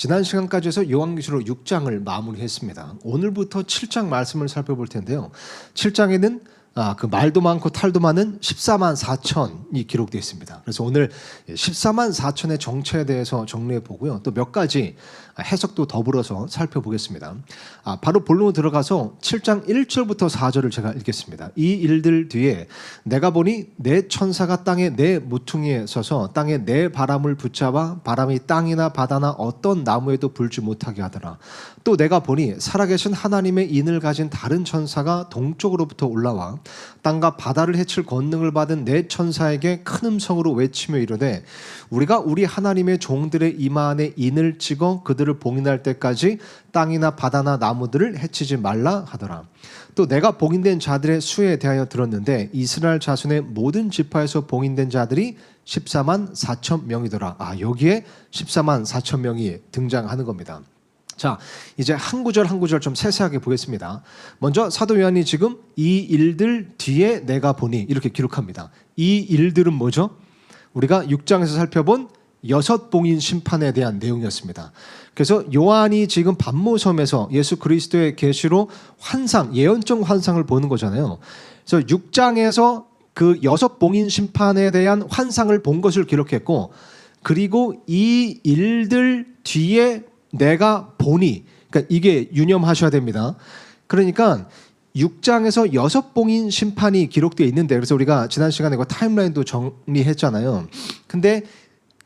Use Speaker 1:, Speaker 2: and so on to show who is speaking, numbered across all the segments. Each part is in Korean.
Speaker 1: 지난 시간까지 해서 요한계시록 6장을 마무리했습니다. 오늘부터 7장 말씀을 살펴볼 텐데요. 7장에는 그 말도 많고 탈도 많은 14만 4천이 기록되어 있습니다. 그래서 오늘 14만 4천의 정체에 대해서 정리해 보고요. 또 몇 가지 해석도 더불어서 살펴보겠습니다. 바로 본론으로 들어가서 7장 1절부터 4절을 제가 읽겠습니다. 이 일들 뒤에 내가 보니 내 천사가 땅의 네 모퉁이에 서서 땅에 네 바람을 붙잡아 바람이 땅이나 바다나 어떤 나무에도 불지 못하게 하더라. 또 내가 보니 살아계신 하나님의 인을 가진 다른 천사가 동쪽으로부터 올라와 땅과 바다를 해칠 권능을 받은 네 천사에게 큰 음성으로 외치며 이르되 우리가 우리 하나님의 종들의 이마 안에 인을 찍어 그들을 봉인할 때까지 땅이나 바다나 나무들을 해치지 말라 하더라. 또 내가 봉인된 자들의 수에 대하여 들었는데 이스라엘 자손의 모든 지파에서 봉인된 자들이 14만 4천 명이더라. 여기에 14만 4천 명이 등장하는 겁니다. 자, 이제 한 구절 한 구절 좀 세세하게 보겠습니다. 먼저 사도 요한이 지금 이 일들 뒤에 내가 보니 이렇게 기록합니다. 이 일들은 뭐죠? 우리가 6장에서 살펴본 6봉인 심판에 대한 내용이었습니다. 그래서 요한이 지금 반모섬에서 예수 그리스도의 계시로 환상, 예언적 환상을 보는 거잖아요. 그래서 6장에서 그 6봉인 심판에 대한 환상을 본 것을 기록했고, 그리고 이 일들 뒤에 내가 보니, 그러니까 이게 유념하셔야 됩니다. 그러니까 6장에서 6봉인 심판이 기록되어 있는데, 그래서 우리가 지난 시간에 그 타임라인도 정리했잖아요. 근데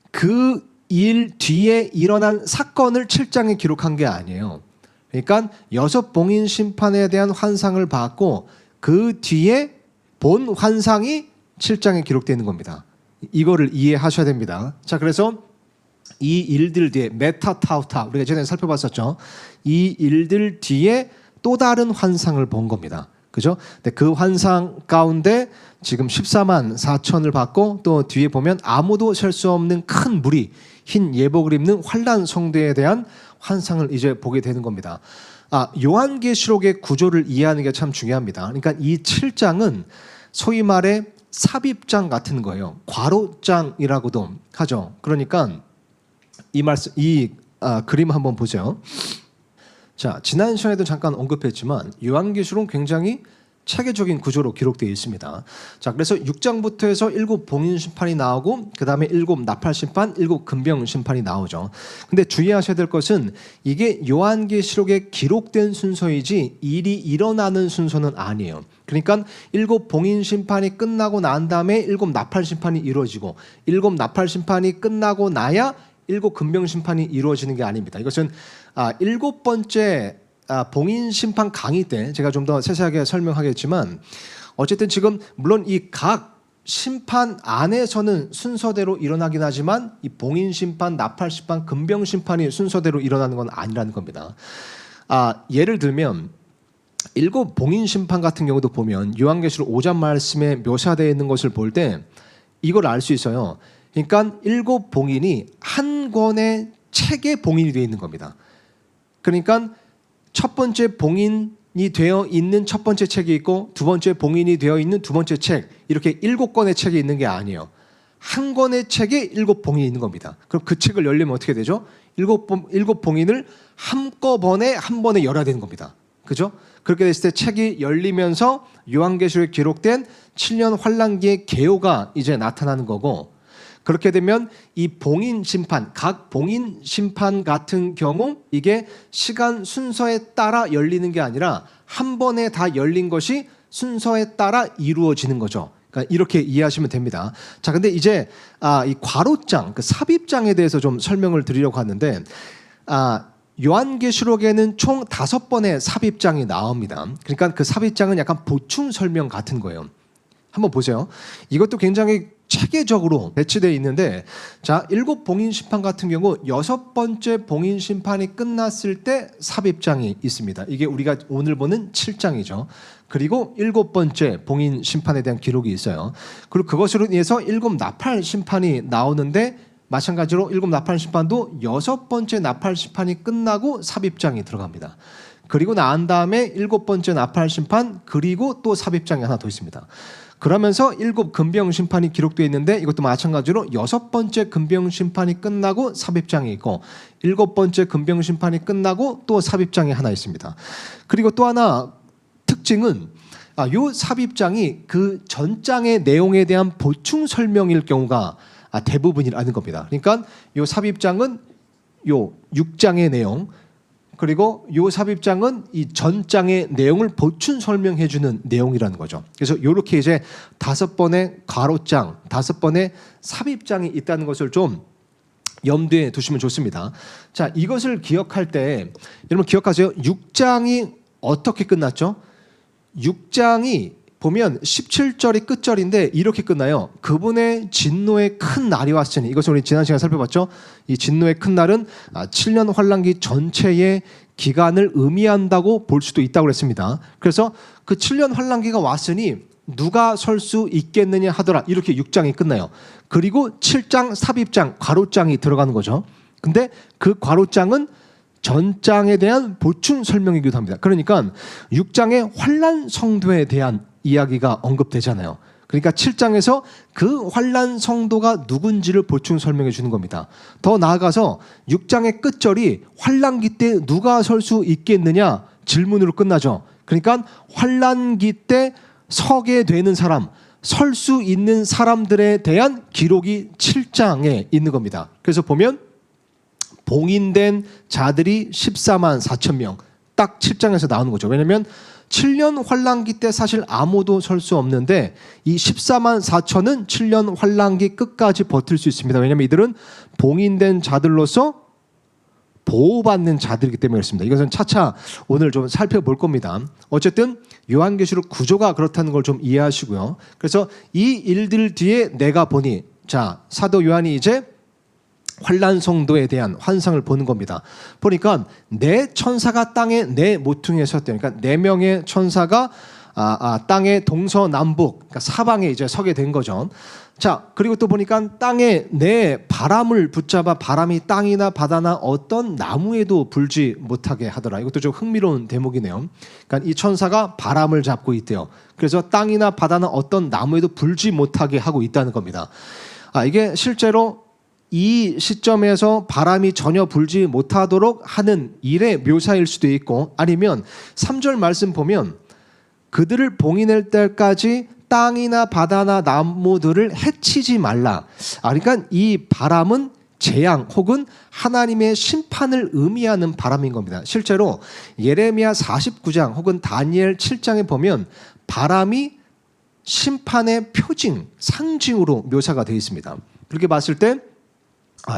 Speaker 1: 그 일 뒤에 일어난 사건을 7장에 기록한 게 아니에요. 그러니까 6봉인 심판에 대한 환상을 받고 그 뒤에 본 환상이 7장에 기록되어 있는 겁니다. 이거를 이해하셔야 됩니다. 자, 그래서 이 일들 뒤에 메타타우타, 우리가 전에 살펴봤었죠. 이 일들 뒤에 또 다른 환상을 본 겁니다. 그죠? 근데 그 환상 가운데 지금 14만 4천을 받고 또 뒤에 보면 아무도 셀 수 없는 큰 무리, 흰 예복을 입는 환난 성도에 대한 환상을 이제 보게 되는 겁니다. 요한계시록의 구조를 이해하는 게 참 중요합니다. 그러니까 이 7장은 소위 말해 삽입장 같은 거예요. 괄호장이라고도 하죠. 그러니까 이 그림 한번 보세요. 자, 지난 시간에도 잠깐 언급했지만 요한계시록은 굉장히 체계적인 구조로 기록되어 있습니다. 자, 그래서 6장부터 해서 7 봉인 심판이 나오고 그 다음에 7 나팔 심판, 7 금병 심판이 나오죠. 근데 주의하셔야 될 것은 이게 요한계시록에 기록된 순서이지 일이 일어나는 순서는 아니에요. 그러니까 7 봉인 심판이 끝나고 난 다음에 7 나팔 심판이 이루어지고 7 나팔 심판이 끝나고 나야 7 금병 심판이 이루어지는 게 아닙니다. 이것은 7번째 봉인 심판 강의 때 제가 좀 더 세세하게 설명하겠지만, 어쨌든 지금 물론 이 각 심판 안에서는 순서대로 일어나긴 하지만 이 봉인 심판, 나팔 심판, 금병 심판이 순서대로 일어나는 건 아니라는 겁니다. 예를 들면 7 봉인 심판 같은 경우도 보면 요한계시록 5장 말씀에 묘사되어 있는 것을 볼 때 이걸 알 수 있어요. 그러니까 7 봉인이 한 권의 책에 봉인이 되어 있는 겁니다. 그러니까 첫 번째 봉인이 되어 있는 첫 번째 책이 있고 두 번째 봉인이 되어 있는 두 번째 책, 이렇게 7권의 책이 있는 게 아니에요. 한 권의 책에 7 봉인이 있는 겁니다. 그럼 그 책을 열려면 어떻게 되죠? 7 봉인을 한꺼번에 한 번에 열어야 되는 겁니다. 그죠? 그렇게 됐을 때 책이 열리면서 요한계시록에 기록된 7년 환란기의 개요가 이제 나타나는 거고, 그렇게 되면 이 봉인 심판, 각 봉인 심판 같은 경우 이게 시간 순서에 따라 열리는 게 아니라 한 번에 다 열린 것이 순서에 따라 이루어지는 거죠. 그러니까 이렇게 이해하시면 됩니다. 자, 근데 이제 이 괄호장, 그 삽입장에 대해서 좀 설명을 드리려고 하는데, 요한계시록에는 총 5번의 삽입장이 나옵니다. 그러니까 그 삽입장은 약간 보충 설명 같은 거예요. 한번 보세요. 이것도 굉장히 체계적으로 배치되어 있는데, 자, 7 봉인 심판 같은 경우 6번째 봉인 심판이 끝났을 때 삽입장이 있습니다. 이게 우리가 오늘 보는 7장이죠. 그리고 7번째 봉인 심판에 대한 기록이 있어요. 그리고 그것으로 인해서 7 나팔 심판이 나오는데, 마찬가지로 7 나팔 심판도 6번째 나팔 심판이 끝나고 삽입장이 들어갑니다. 그리고 난 다음에 7번째 나팔 심판, 그리고 또 삽입장이 하나 더 있습니다. 그러면서 7 금병 심판이 기록되어 있는데 이것도 마찬가지로 6번째 금병 심판이 끝나고 삽입장이 있고 7번째 금병 심판이 끝나고 또 삽입장이 하나 있습니다. 그리고 또 하나 특징은 요 삽입장이 그 전장의 내용에 대한 보충 설명일 경우가 대부분이라는 겁니다. 그러니까 요 삽입장은 요 6장의 내용, 그리고 요 삽입장은 이 전장의 내용을 보충 설명해 주는 내용이라는 거죠. 그래서 이렇게 이제 5번의 괄호장, 5번의 삽입장이 있다는 것을 좀 염두에 두시면 좋습니다. 자, 이것을 기억할 때 여러분 기억하세요. 6장이 어떻게 끝났죠? 6장이 보면 17절이 끝절인데 이렇게 끝나요. 그분의 진노의 큰 날이 왔으니, 이것을 우리 지난 시간에 살펴봤죠. 이 진노의 큰 날은 7년 환란기 전체의 기간을 의미한다고 볼 수도 있다고 그랬습니다. 그래서 그 7년 환란기가 왔으니 누가 설 수 있겠느냐 하더라, 이렇게 6장이 끝나요. 그리고 7장 삽입장 괄호장이 들어가는 거죠. 근데 그 괄호장은 전장에 대한 보충 설명이기도 합니다. 그러니까 6장의 환란 성도에 대한 이야기가 언급되잖아요. 그러니까 7장에서 그 환란 성도가 누군지를 보충 설명해 주는 겁니다. 더 나아가서 6장의 끝절이 환란기 때 누가 설 수 있겠느냐 질문으로 끝나죠. 그러니까 환란기 때 서게 되는 사람, 설 수 있는 사람들에 대한 기록이 7장에 있는 겁니다. 그래서 보면 봉인된 자들이 14만 4천 명, 딱 7장에서 나오는 거죠. 왜냐하면 7년 환란기 때 사실 아무도 설 수 없는데 이 14만 4천은 7년 환란기 끝까지 버틸 수 있습니다. 왜냐하면 이들은 봉인된 자들로서 보호받는 자들이기 때문에 그렇습니다. 이것은 차차 오늘 좀 살펴볼 겁니다. 어쨌든 요한계시록 구조가 그렇다는 걸 좀 이해하시고요. 그래서 이 일들 뒤에 내가 보니, 자, 사도 요한이 이제 환란 성도에 대한 환상을 보는 겁니다. 보니까 네 천사가 땅에 네 모퉁이에 섰대요. 그러니까 4명의 천사가 땅의 동서남북, 그러니까 사방에 이제 서게 된 거죠. 자, 그리고 또 보니까 땅에 네 바람을 붙잡아 바람이 땅이나 바다나 어떤 나무에도 불지 못하게 하더라. 이것도 좀 흥미로운 대목이네요. 그러니까 이 천사가 바람을 잡고 있대요. 그래서 땅이나 바다나 어떤 나무에도 불지 못하게 하고 있다는 겁니다. 이게 실제로 이 시점에서 바람이 전혀 불지 못하도록 하는 일의 묘사일 수도 있고, 아니면 3절 말씀 보면 그들을 봉인할 때까지 땅이나 바다나 나무들을 해치지 말라. 그러니까 이 바람은 재앙 혹은 하나님의 심판을 의미하는 바람인 겁니다. 실제로 예레미야 49장 혹은 다니엘 7장에 보면 바람이 심판의 표징, 상징으로 묘사가 되어 있습니다. 그렇게 봤을 때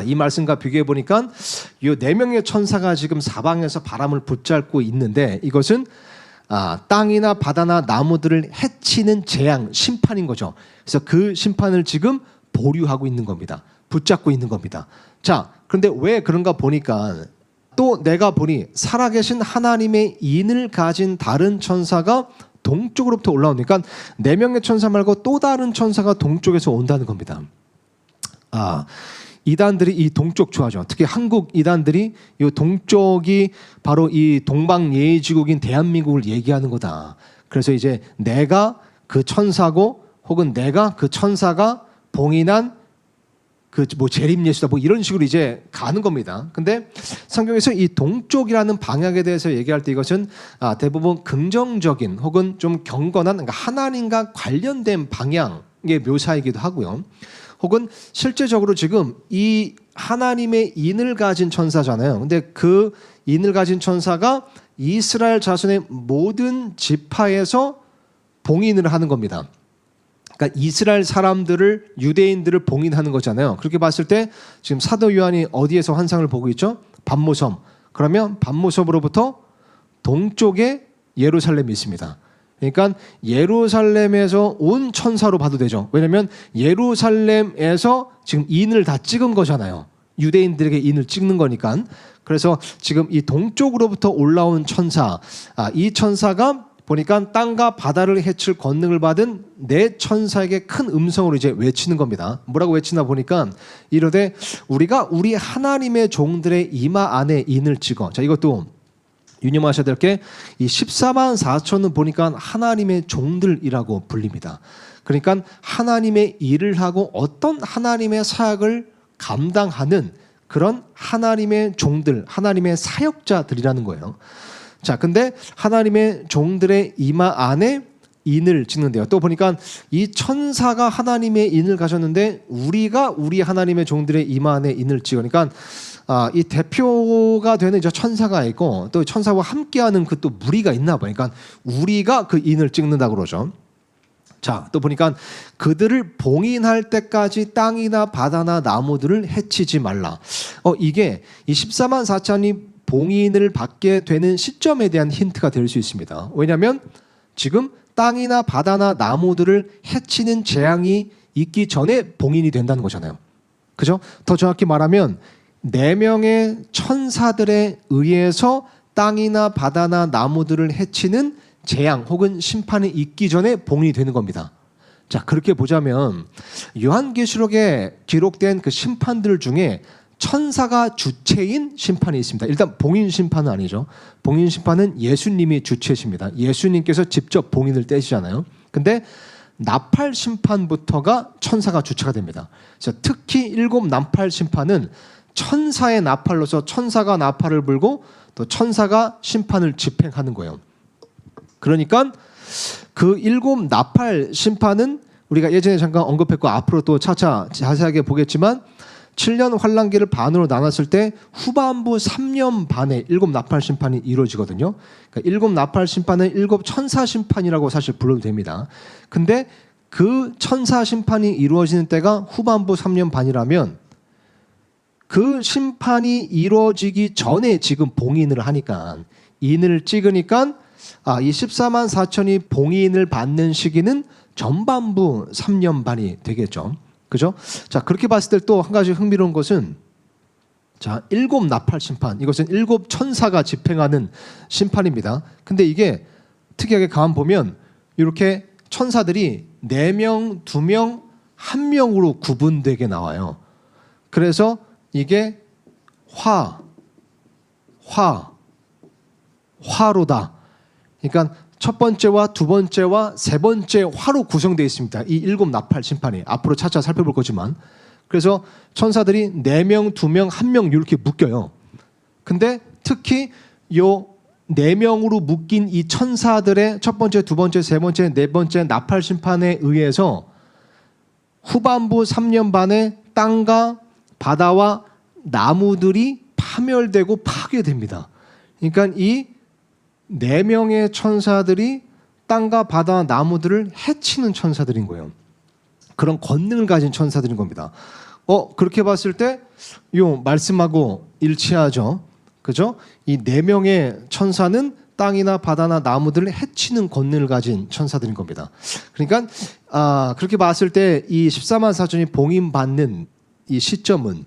Speaker 1: 이 말씀과 비교해 보니까 이 4명의 천사가 지금 사방에서 바람을 붙잡고 있는데 이것은 땅이나 바다나 나무들을 해치는 재앙, 심판인 거죠. 그래서 그 심판을 지금 보류하고 있는 겁니다. 붙잡고 있는 겁니다. 자, 그런데 왜 그런가 보니까 또 내가 보니 살아계신 하나님의 인을 가진 다른 천사가 동쪽으로부터 올라오니까 4명의 천사 말고 또 다른 천사가 동쪽에서 온다는 겁니다. 이단들이 이 동쪽 좋아하죠. 특히 한국 이단들이 이 동쪽이 바로 이 동방예의지국인 대한민국을 얘기하는 거다. 그래서 이제 내가 그 천사고 혹은 내가 그 천사가 봉인한 그 뭐 재림예수다 뭐 이런 식으로 이제 가는 겁니다. 근데 성경에서 이 동쪽이라는 방향에 대해서 얘기할 때 이것은 대부분 긍정적인 혹은 좀 경건한, 그러니까 하나님과 관련된 방향의 묘사이기도 하고요. 혹은 실제적으로 지금 이 하나님의 인을 가진 천사잖아요. 근데 그 인을 가진 천사가 이스라엘 자손의 모든 지파에서 봉인을 하는 겁니다. 그러니까 이스라엘 사람들을, 유대인들을 봉인하는 거잖아요. 그렇게 봤을 때 지금 사도 요한이 어디에서 환상을 보고 있죠? 반모섬. 그러면 반모섬으로부터 동쪽에 예루살렘이 있습니다. 그러니까 예루살렘에서 온 천사로 봐도 되죠. 왜냐하면 예루살렘에서 지금 인을 다 찍은 거잖아요. 유대인들에게 인을 찍는 거니까. 그래서 지금 이 동쪽으로부터 올라온 천사, 이 천사가 보니까 땅과 바다를 해칠 권능을 받은 4 천사에게 큰 음성으로 이제 외치는 겁니다. 뭐라고 외치나 보니까 이르되 우리가 우리 하나님의 종들의 이마 안에 인을 찍어. 자, 이것도 유념하셔야 될 게 이 14만 4천은 보니까 하나님의 종들이라고 불립니다. 그러니까 하나님의 일을 하고 어떤 하나님의 사역을 감당하는 그런 하나님의 종들, 하나님의 사역자들이라는 거예요. 자, 근데 하나님의 종들의 이마 안에 인을 찍는데요. 또 보니까 이 천사가 하나님의 인을 가졌는데 우리가 우리 하나님의 종들의 이마 안에 인을 찍으니까 이 대표가 되는 이제 천사가 있고 또 천사와 함께하는 그 또 무리가 있나 봐요. 그러니까 우리가 그 인을 찍는다 그러죠. 자, 또 보니까 그들을 봉인할 때까지 땅이나 바다나 나무들을 해치지 말라. 이게 이 14만 4천이 봉인을 받게 되는 시점에 대한 힌트가 될 수 있습니다. 왜냐하면 지금 땅이나 바다나 나무들을 해치는 재앙이 있기 전에 봉인이 된다는 거잖아요. 그죠? 더 정확히 말하면 4명의 천사들에 의해서 땅이나 바다나 나무들을 해치는 재앙 혹은 심판이 있기 전에 봉인이 되는 겁니다. 자, 그렇게 보자면 요한계시록에 기록된 그 심판들 중에 천사가 주체인 심판이 있습니다. 일단 봉인 심판은 아니죠. 봉인 심판은 예수님이 주체십니다. 예수님께서 직접 봉인을 떼시잖아요. 근데 나팔 심판부터가 천사가 주체가 됩니다. 그래서 특히 7 나팔 심판은 천사의 나팔로서 천사가 나팔을 불고 또 천사가 심판을 집행하는 거예요. 그러니까 그 7 나팔 심판은 우리가 예전에 잠깐 언급했고 앞으로 또 차차 자세하게 보겠지만 7년 환란기를 반으로 나눴을 때 후반부 3년 반에 7 나팔 심판이 이루어지거든요. 그러니까 7 나팔 심판은 7 천사 심판이라고 사실 불러도 됩니다. 근데 그 천사 심판이 이루어지는 때가 후반부 3년 반이라면 그 심판이 이루어지기 전에 지금 봉인을 하니까 인을 찍으니까 이 14만 4천이 봉인을 받는 시기는 전반부 3년 반이 되겠죠. 그죠? 자, 그렇게 봤을 때 또 한 가지 흥미로운 것은 자, 7 나팔 심판. 이것은 7 천사가 집행하는 심판입니다. 근데 이게 특이하게 가만 보면 이렇게 천사들이 4명, 2명, 1명으로 구분되게 나와요. 그래서 이게 화로다. 그러니까 첫 번째와 두 번째와 세 번째 화로 구성되어 있습니다. 이 7 나팔 심판이 앞으로 차차 살펴볼 거지만 그래서 천사들이 4명, 2명, 1명 이렇게 묶여요. 근데 특히 요 4명으로 묶인 이 천사들의 첫 번째, 두 번째, 세 번째, 네 번째 나팔 심판에 의해서 후반부 3년 반에 땅과 바다와 나무들이 파멸되고 파괴됩니다. 그러니까 이 4명의 천사들이 땅과 바다와 나무들을 해치는 천사들인 거예요. 그런 권능을 가진 천사들인 겁니다. 그렇게 봤을 때 요 말씀하고 일치하죠. 그죠? 이 4명의 천사는 땅이나 바다나 나무들을 해치는 권능을 가진 천사들인 겁니다. 그러니까 그렇게 봤을 때 이 14만 4천이 봉인받는 이 시점은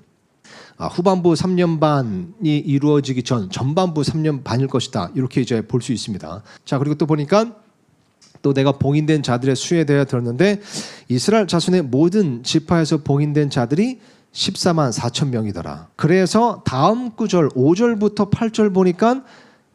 Speaker 1: 후반부 3년 반이 이루어지기 전반부 3년 반일 것이다. 이렇게 이제 볼 수 있습니다. 자, 그리고 또 보니까 또 내가 봉인된 자들의 수에 대해 들었는데 이스라엘 자손의 모든 지파에서 봉인된 자들이 14만 4천 명이더라. 그래서 다음 구절 5절부터 8절 보니까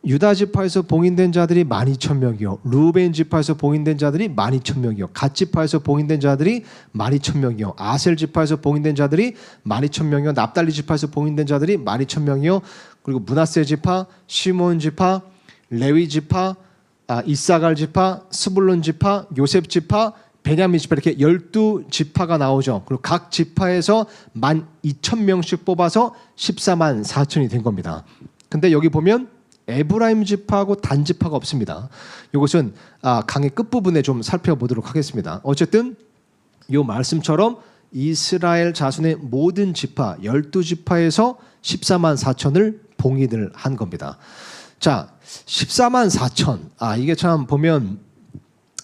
Speaker 1: 유다 지파에서 봉인된 자들이 12,000명이요. 루벤 지파에서 봉인된 자들이 12,000명이요. 갓 지파에서 봉인된 자들이 12,000명이요. 아셀 지파에서 봉인된 자들이 12,000명이요. 납달리 지파에서 봉인된 자들이 12,000명이요. 그리고 므낫세 지파, 시몬 지파, 레위 지파, 이사갈 지파, 스불론 지파, 요셉 지파, 베냐민 지파 이렇게 12지파가 나오죠. 그리고 각 지파에서 12,000명씩 뽑아서 14만 4천이 된 겁니다. 근데 여기 보면 에브라임 지파하고 단 지파가 없습니다. 이것은 강의 끝부분에 좀 살펴보도록 하겠습니다. 어쨌든 이 말씀처럼 이스라엘 자손의 모든 지파 12지파에서 14만 4천을 봉인을 한 겁니다. 자, 14만 4천. 이게 참 보면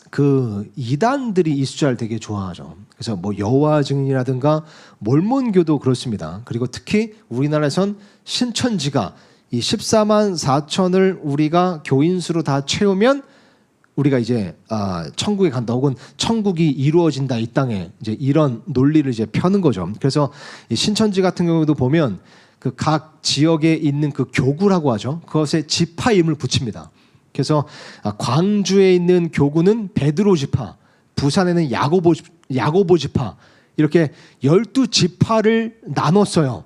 Speaker 1: 그 이단들이 이 숫자를 되게 좋아하죠. 그래서 뭐 여호와 증인이라든가 몰몬교도 그렇습니다. 그리고 특히 우리나라에선 신천지가 이 14만 4천을 우리가 교인수로 다 채우면 우리가 이제 천국에 간다 혹은 천국이 이루어진다 이 땅에 이제 이런 논리를 이제 펴는 거죠. 그래서 이 신천지 같은 경우도 보면 그 각 지역에 있는 그 교구라고 하죠. 그것에 지파 이름을 붙입니다. 그래서 광주에 있는 교구는 베드로 지파, 부산에는 야고보 지파 이렇게 12지파를 나눴어요.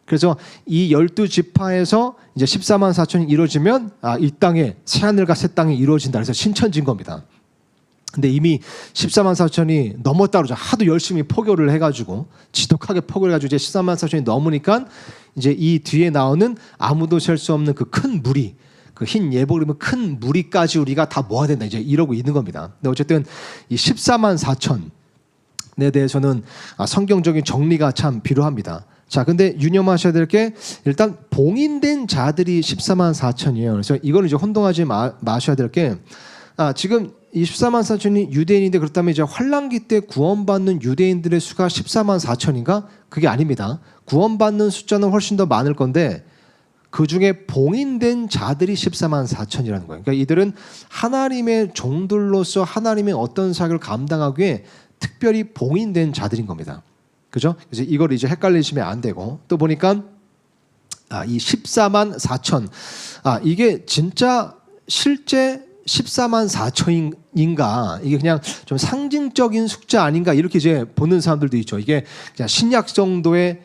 Speaker 1: 그래서 이 12지파에서 이제 14만 4천이 이루어지면 이 땅에 새하늘과 새 땅이 이루어진다. 그래서 신천지인 겁니다. 근데 이미 14만 4천이 넘었다 그러죠. 하도 열심히 포교를 해가지고 지독하게 포교를 해가지고 이제 14만 4천이 넘으니까 이제 이 뒤에 나오는 아무도 셀 수 없는 그 큰 무리, 그 흰 예복을 입은 큰 무리까지 우리가 다 모아야 된다 이제 이러고 있는 겁니다. 근데 어쨌든 이 14만 4천에 대해서는 성경적인 정리가 참 필요합니다. 자, 근데 유념하셔야 될 게 일단 봉인된 자들이 14만 4천이에요. 그래서 이거는 이제 혼동하지 마셔야 될 게 지금 이 14만 4천이 유대인인데 그렇다면 이제 환란기 때 구원받는 유대인들의 수가 14만 4천인가? 그게 아닙니다. 구원받는 숫자는 훨씬 더 많을 건데 그 중에 봉인된 자들이 14만 4천이라는 거예요. 그러니까 이들은 하나님의 종들로서 하나님의 어떤 사역을 감당하기 위해 특별히 봉인된 자들인 겁니다. 그죠? 그래서 이걸 이제 헷갈리시면 안 되고 또 보니까 이 14만 4천 이게 진짜 실제 14만 4천인가 이게 그냥 좀 상징적인 숫자 아닌가 이렇게 이제 보는 사람들도 있죠. 이게 그냥 신약 정도의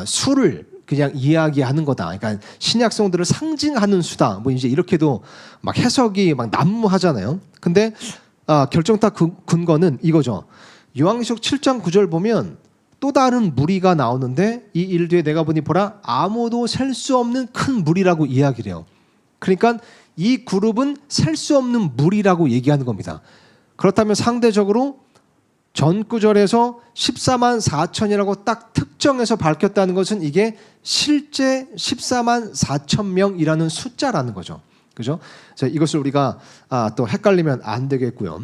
Speaker 1: 수를 그냥 이야기하는 거다. 그러니까 신약 성도를 상징하는 수다. 뭐 이제 이렇게도 막 해석이 막 난무하잖아요. 근데 결정타 근거는 이거죠. 요한계시록 7장 9절 보면 또 다른 무리가 나오는데 이 일 뒤에 내가 보니 보라 아무도 셀 수 없는 큰 무리라고 이야기를 해요. 그러니까 이 그룹은 셀 수 없는 무리라고 얘기하는 겁니다. 그렇다면 상대적으로 전 구절에서 14만 4천이라고 딱 특정해서 밝혔다는 것은 이게 실제 14만 4천 명이라는 숫자라는 거죠. 그죠? 자, 이것을 우리가 또 헷갈리면 안 되겠고요.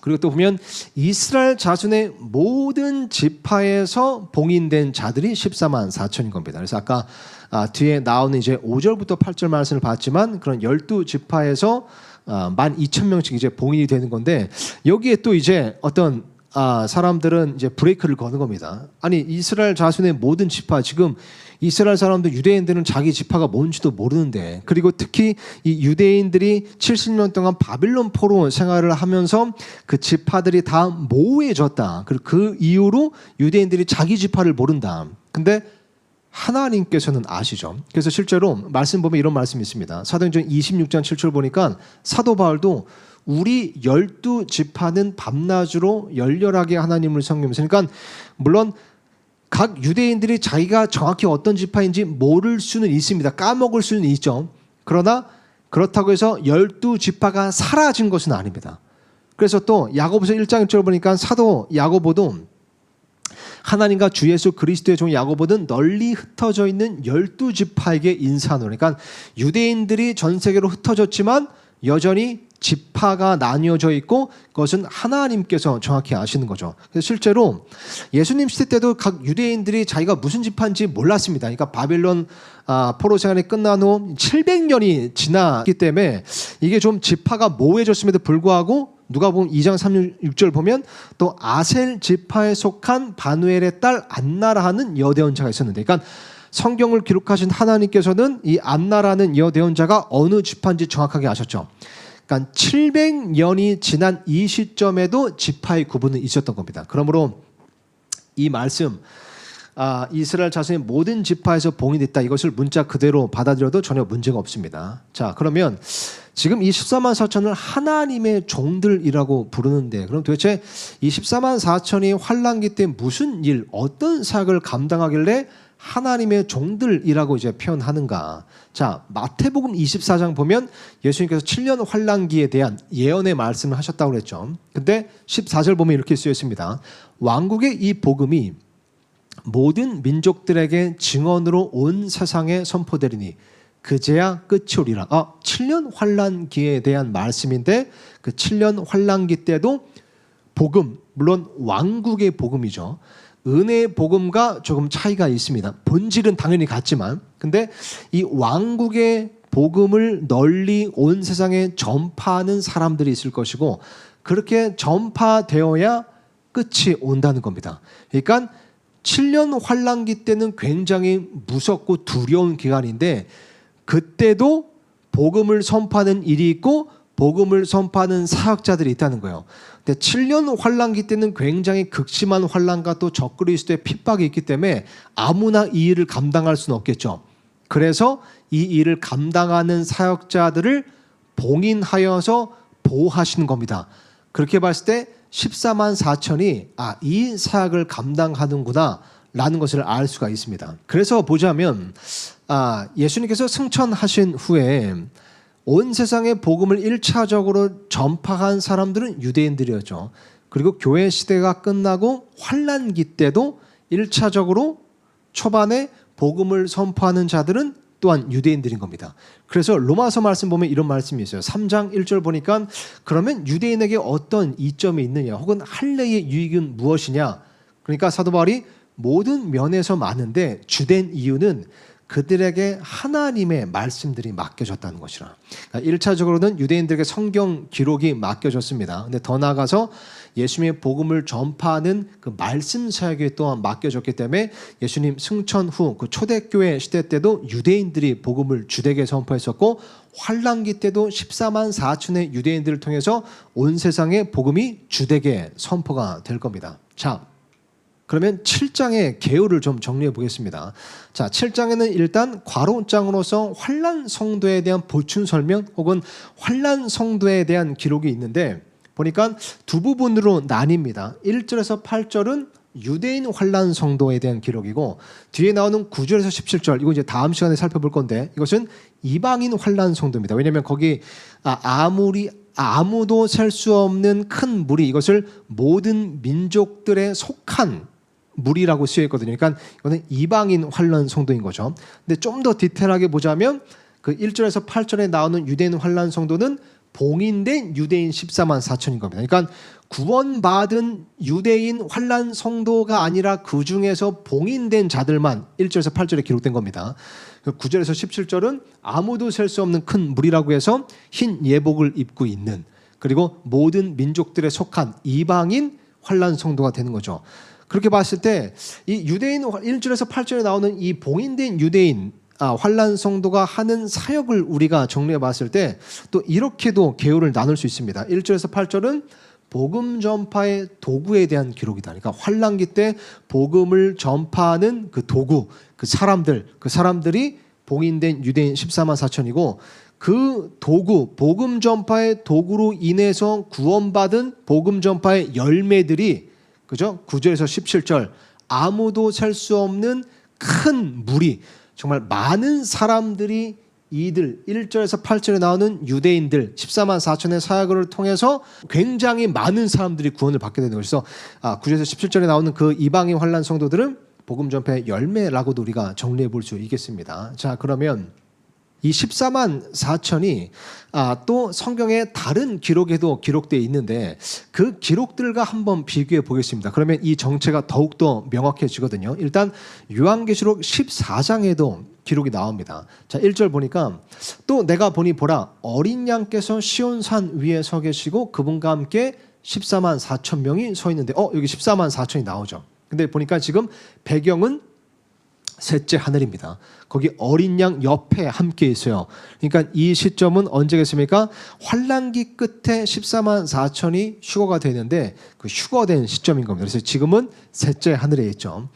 Speaker 1: 그리고 또 보면 이스라엘 자손의 모든 지파에서 봉인된 자들이 14만 4천인 겁니다. 그래서 아까 뒤에 나오는 이제 5절부터 8절 말씀을 봤지만 그런 12지파에서 12,000명씩 이제 봉인이 되는 건데 여기에 또 이제 어떤 사람들은 이제 브레이크를 거는 겁니다. 아니 이스라엘 자손의 모든 지파 지금 이스라엘 사람들 유대인들은 자기 지파가 뭔지도 모르는데 그리고 특히 이 유대인들이 70년 동안 바빌론 포로 생활을 하면서 그 지파들이 다 모호해졌다. 그리고 그 이후로 유대인들이 자기 지파를 모른다. 근데 하나님께서는 아시죠. 그래서 실제로 말씀 보면 이런 말씀이 있습니다. 사도행전 26장 7절 보니까 사도 바울도 우리 12지파는 밤낮으로 열렬하게 하나님을 섬기면서 그러니까 물론 각 유대인들이 자기가 정확히 어떤 지파인지 모를 수는 있습니다. 까먹을 수는 있죠. 그러나 그렇다고 해서 12지파가 사라진 것은 아닙니다. 그래서 또 야고보서 1장 1절 보니까 사도 야고보도 하나님과 주 예수 그리스도의 종 야고보는 널리 흩어져 있는 12지파에게 인사하노라. 그러니까 유대인들이 전 세계로 흩어졌지만 여전히 지파가 나뉘어져 있고 그것은 하나님께서 정확히 아시는 거죠. 그래서 실제로 예수님 시대 때도 각 유대인들이 자기가 무슨 지파인지 몰랐습니다. 그러니까 바빌론 포로 생활이 끝난 후 700년이 지났기 때문에 이게 좀 지파가 모호해졌음에도 불구하고 누가복음 2장 36절 보면 또 아셀 지파에 속한 바누엘의 딸 안나라하는 여대원자가 있었는데 그러니까 성경을 기록하신 하나님께서는 이 안나라는 여대원자가 어느 지파인지 정확하게 아셨죠. 그러니까 700년이 지난 이 시점에도 지파의 구분은 있었던 겁니다. 그러므로 이 말씀 이스라엘 자손의 모든 지파에서 봉인됐다. 이것을 문자 그대로 받아들여도 전혀 문제가 없습니다. 자, 그러면 지금 이 14만 4천을 하나님의 종들이라고 부르는데 그럼 도대체 이 14만 4천이 환란기 때 무슨 일, 어떤 사역을 감당하길래 하나님의 종들이라고 이제 표현하는가? 자, 마태복음 24장 보면 예수님께서 7년 환란기에 대한 예언의 말씀을 하셨다고 그랬죠. 근데 14절 보면 이렇게 쓰여 있습니다. 왕국의 이 복음이 모든 민족들에게 증언으로 온 세상에 선포되리니 그제야 끝이 오리라. 7년 환란기에 대한 말씀인데 그 7년 환란기 때도 복음, 물론 왕국의 복음이죠. 은혜의 복음과 조금 차이가 있습니다. 본질은 당연히 같지만 근데 이 왕국의 복음을 널리 온 세상에 전파하는 사람들이 있을 것이고 그렇게 전파되어야 끝이 온다는 겁니다. 그러니까 7년 환란기 때는 굉장히 무섭고 두려운 기간인데 그때도 복음을 선포하는 일이 있고 복음을 선포하는 사역자들이 있다는 거예요. 근데 7년 환란기 때는 굉장히 극심한 환란과 또 적그리스도의 핍박이 있기 때문에 아무나 이 일을 감당할 수는 없겠죠. 그래서 이 일을 감당하는 사역자들을 봉인하여서 보호하시는 겁니다. 그렇게 봤을 때 14만 4천이 이 사역을 감당하는구나 라는 것을 알 수가 있습니다. 그래서 보자면 예수님께서 승천하신 후에 온 세상에 복음을 1차적으로 전파한 사람들은 유대인들이었죠. 그리고 교회 시대가 끝나고 환란기 때도 1차적으로 초반에 복음을 선포하는 자들은 또한 유대인들인 겁니다. 그래서 로마서 말씀 보면 이런 말씀이 있어요. 3장 1절 보니까 그러면 유대인에게 어떤 이점이 있느냐 혹은 할례의 유익은 무엇이냐. 그러니까 사도 바울이 모든 면에서 많은데 주된 이유는 그들에게 하나님의 말씀들이 맡겨졌다는 것이라. 그러니까 1차적으로는 유대인들에게 성경 기록이 맡겨졌습니다. 근데 더 나아가서 예수님의 복음을 전파하는 그 말씀 사역이 또한 맡겨졌기 때문에 예수님 승천 후 그 초대교회 시대 때도 유대인들이 복음을 주되게 선포했었고 환란기 때도 14만 4천의 유대인들을 통해서 온 세상에 복음이 주되게 선포가 될 겁니다. 자, 그러면 7장의 개요를 좀 정리해 보겠습니다. 자, 7장에는 일단 괄호장으로서 환란 성도에 대한 보충 설명 혹은 환란 성도에 대한 기록이 있는데 보니까 두 부분으로 나뉩니다. 1절에서 8절은 유대인 환란 성도에 대한 기록이고 뒤에 나오는 9절에서 17절 이거 이제 다음 시간에 살펴볼 건데 이것은 이방인 환란 성도입니다. 왜냐하면 거기 아무도 셀 수 없는 큰 무리 이것을 모든 민족들에 속한 무리라고 쓰여 있거든요. 그러니까 이거는 이방인 환란 성도인 거죠. 근데 좀 더 디테일하게 보자면 그 1절에서 8절에 나오는 유대인 환란 성도는 봉인된 유대인 14만 4천인 겁니다. 그러니까 구원받은 유대인 환란 성도가 아니라 그 중에서 봉인된 자들만 1절에서 8절에 기록된 겁니다. 9절에서 17절은 아무도 셀 수 없는 큰 무리라고 해서 흰 예복을 입고 있는 그리고 모든 민족들에 속한 이방인 환란 성도가 되는 거죠. 그렇게 봤을 때 이 유대인 1절에서 8절에 나오는 이 봉인된 유대인 환란 성도가 하는 사역을 우리가 정리해 봤을 때 또 이렇게도 개요를 나눌 수 있습니다. 1절에서 8절은 복음 전파의 도구에 대한 기록이다. 그러니까 환란기 때 복음을 전파하는 그 도구, 그 사람들이 봉인된 유대인 14만 4천이고 그 도구, 복음 전파의 도구로 인해서 구원받은 복음 전파의 열매들이 그죠? 9절에서 17절 아무도 셀 수 없는 큰 무리 정말 많은 사람들이 이들 1절에서 8절에 나오는 유대인들 14만 4천의 사역을 통해서 굉장히 많은 사람들이 구원을 받게 되는 것이서 9절에서 17절에 나오는 그 이방인 환란 성도들은 복음 전파의 열매라고도 우리가 정리해 볼 수 있겠습니다. 자, 그러면 이 14만 4천이 또 성경의 다른 기록에도 기록되어 있는데 그 기록들과 한번 비교해 보겠습니다. 그러면 이 정체가 더욱더 명확해지거든요. 일단 요한계시록 14장에도 기록이 나옵니다. 자, 1절 보니까 또 내가 보니 보라 어린 양께서 시온산 위에 서 계시고 그분과 함께 14만 4천 명이 서 있는데 여기 14만 4천이 나오죠. 근데 보니까 지금 배경은 셋째 하늘입니다. 거기 어린 양 옆에 함께 있어요. 그러니까 이 시점은 언제겠습니까? 환란기 끝에 14만 4천이 휴거가 되는데 그 휴거된 시점인 겁니다. 그래서 지금은 셋째 하늘에 있죠.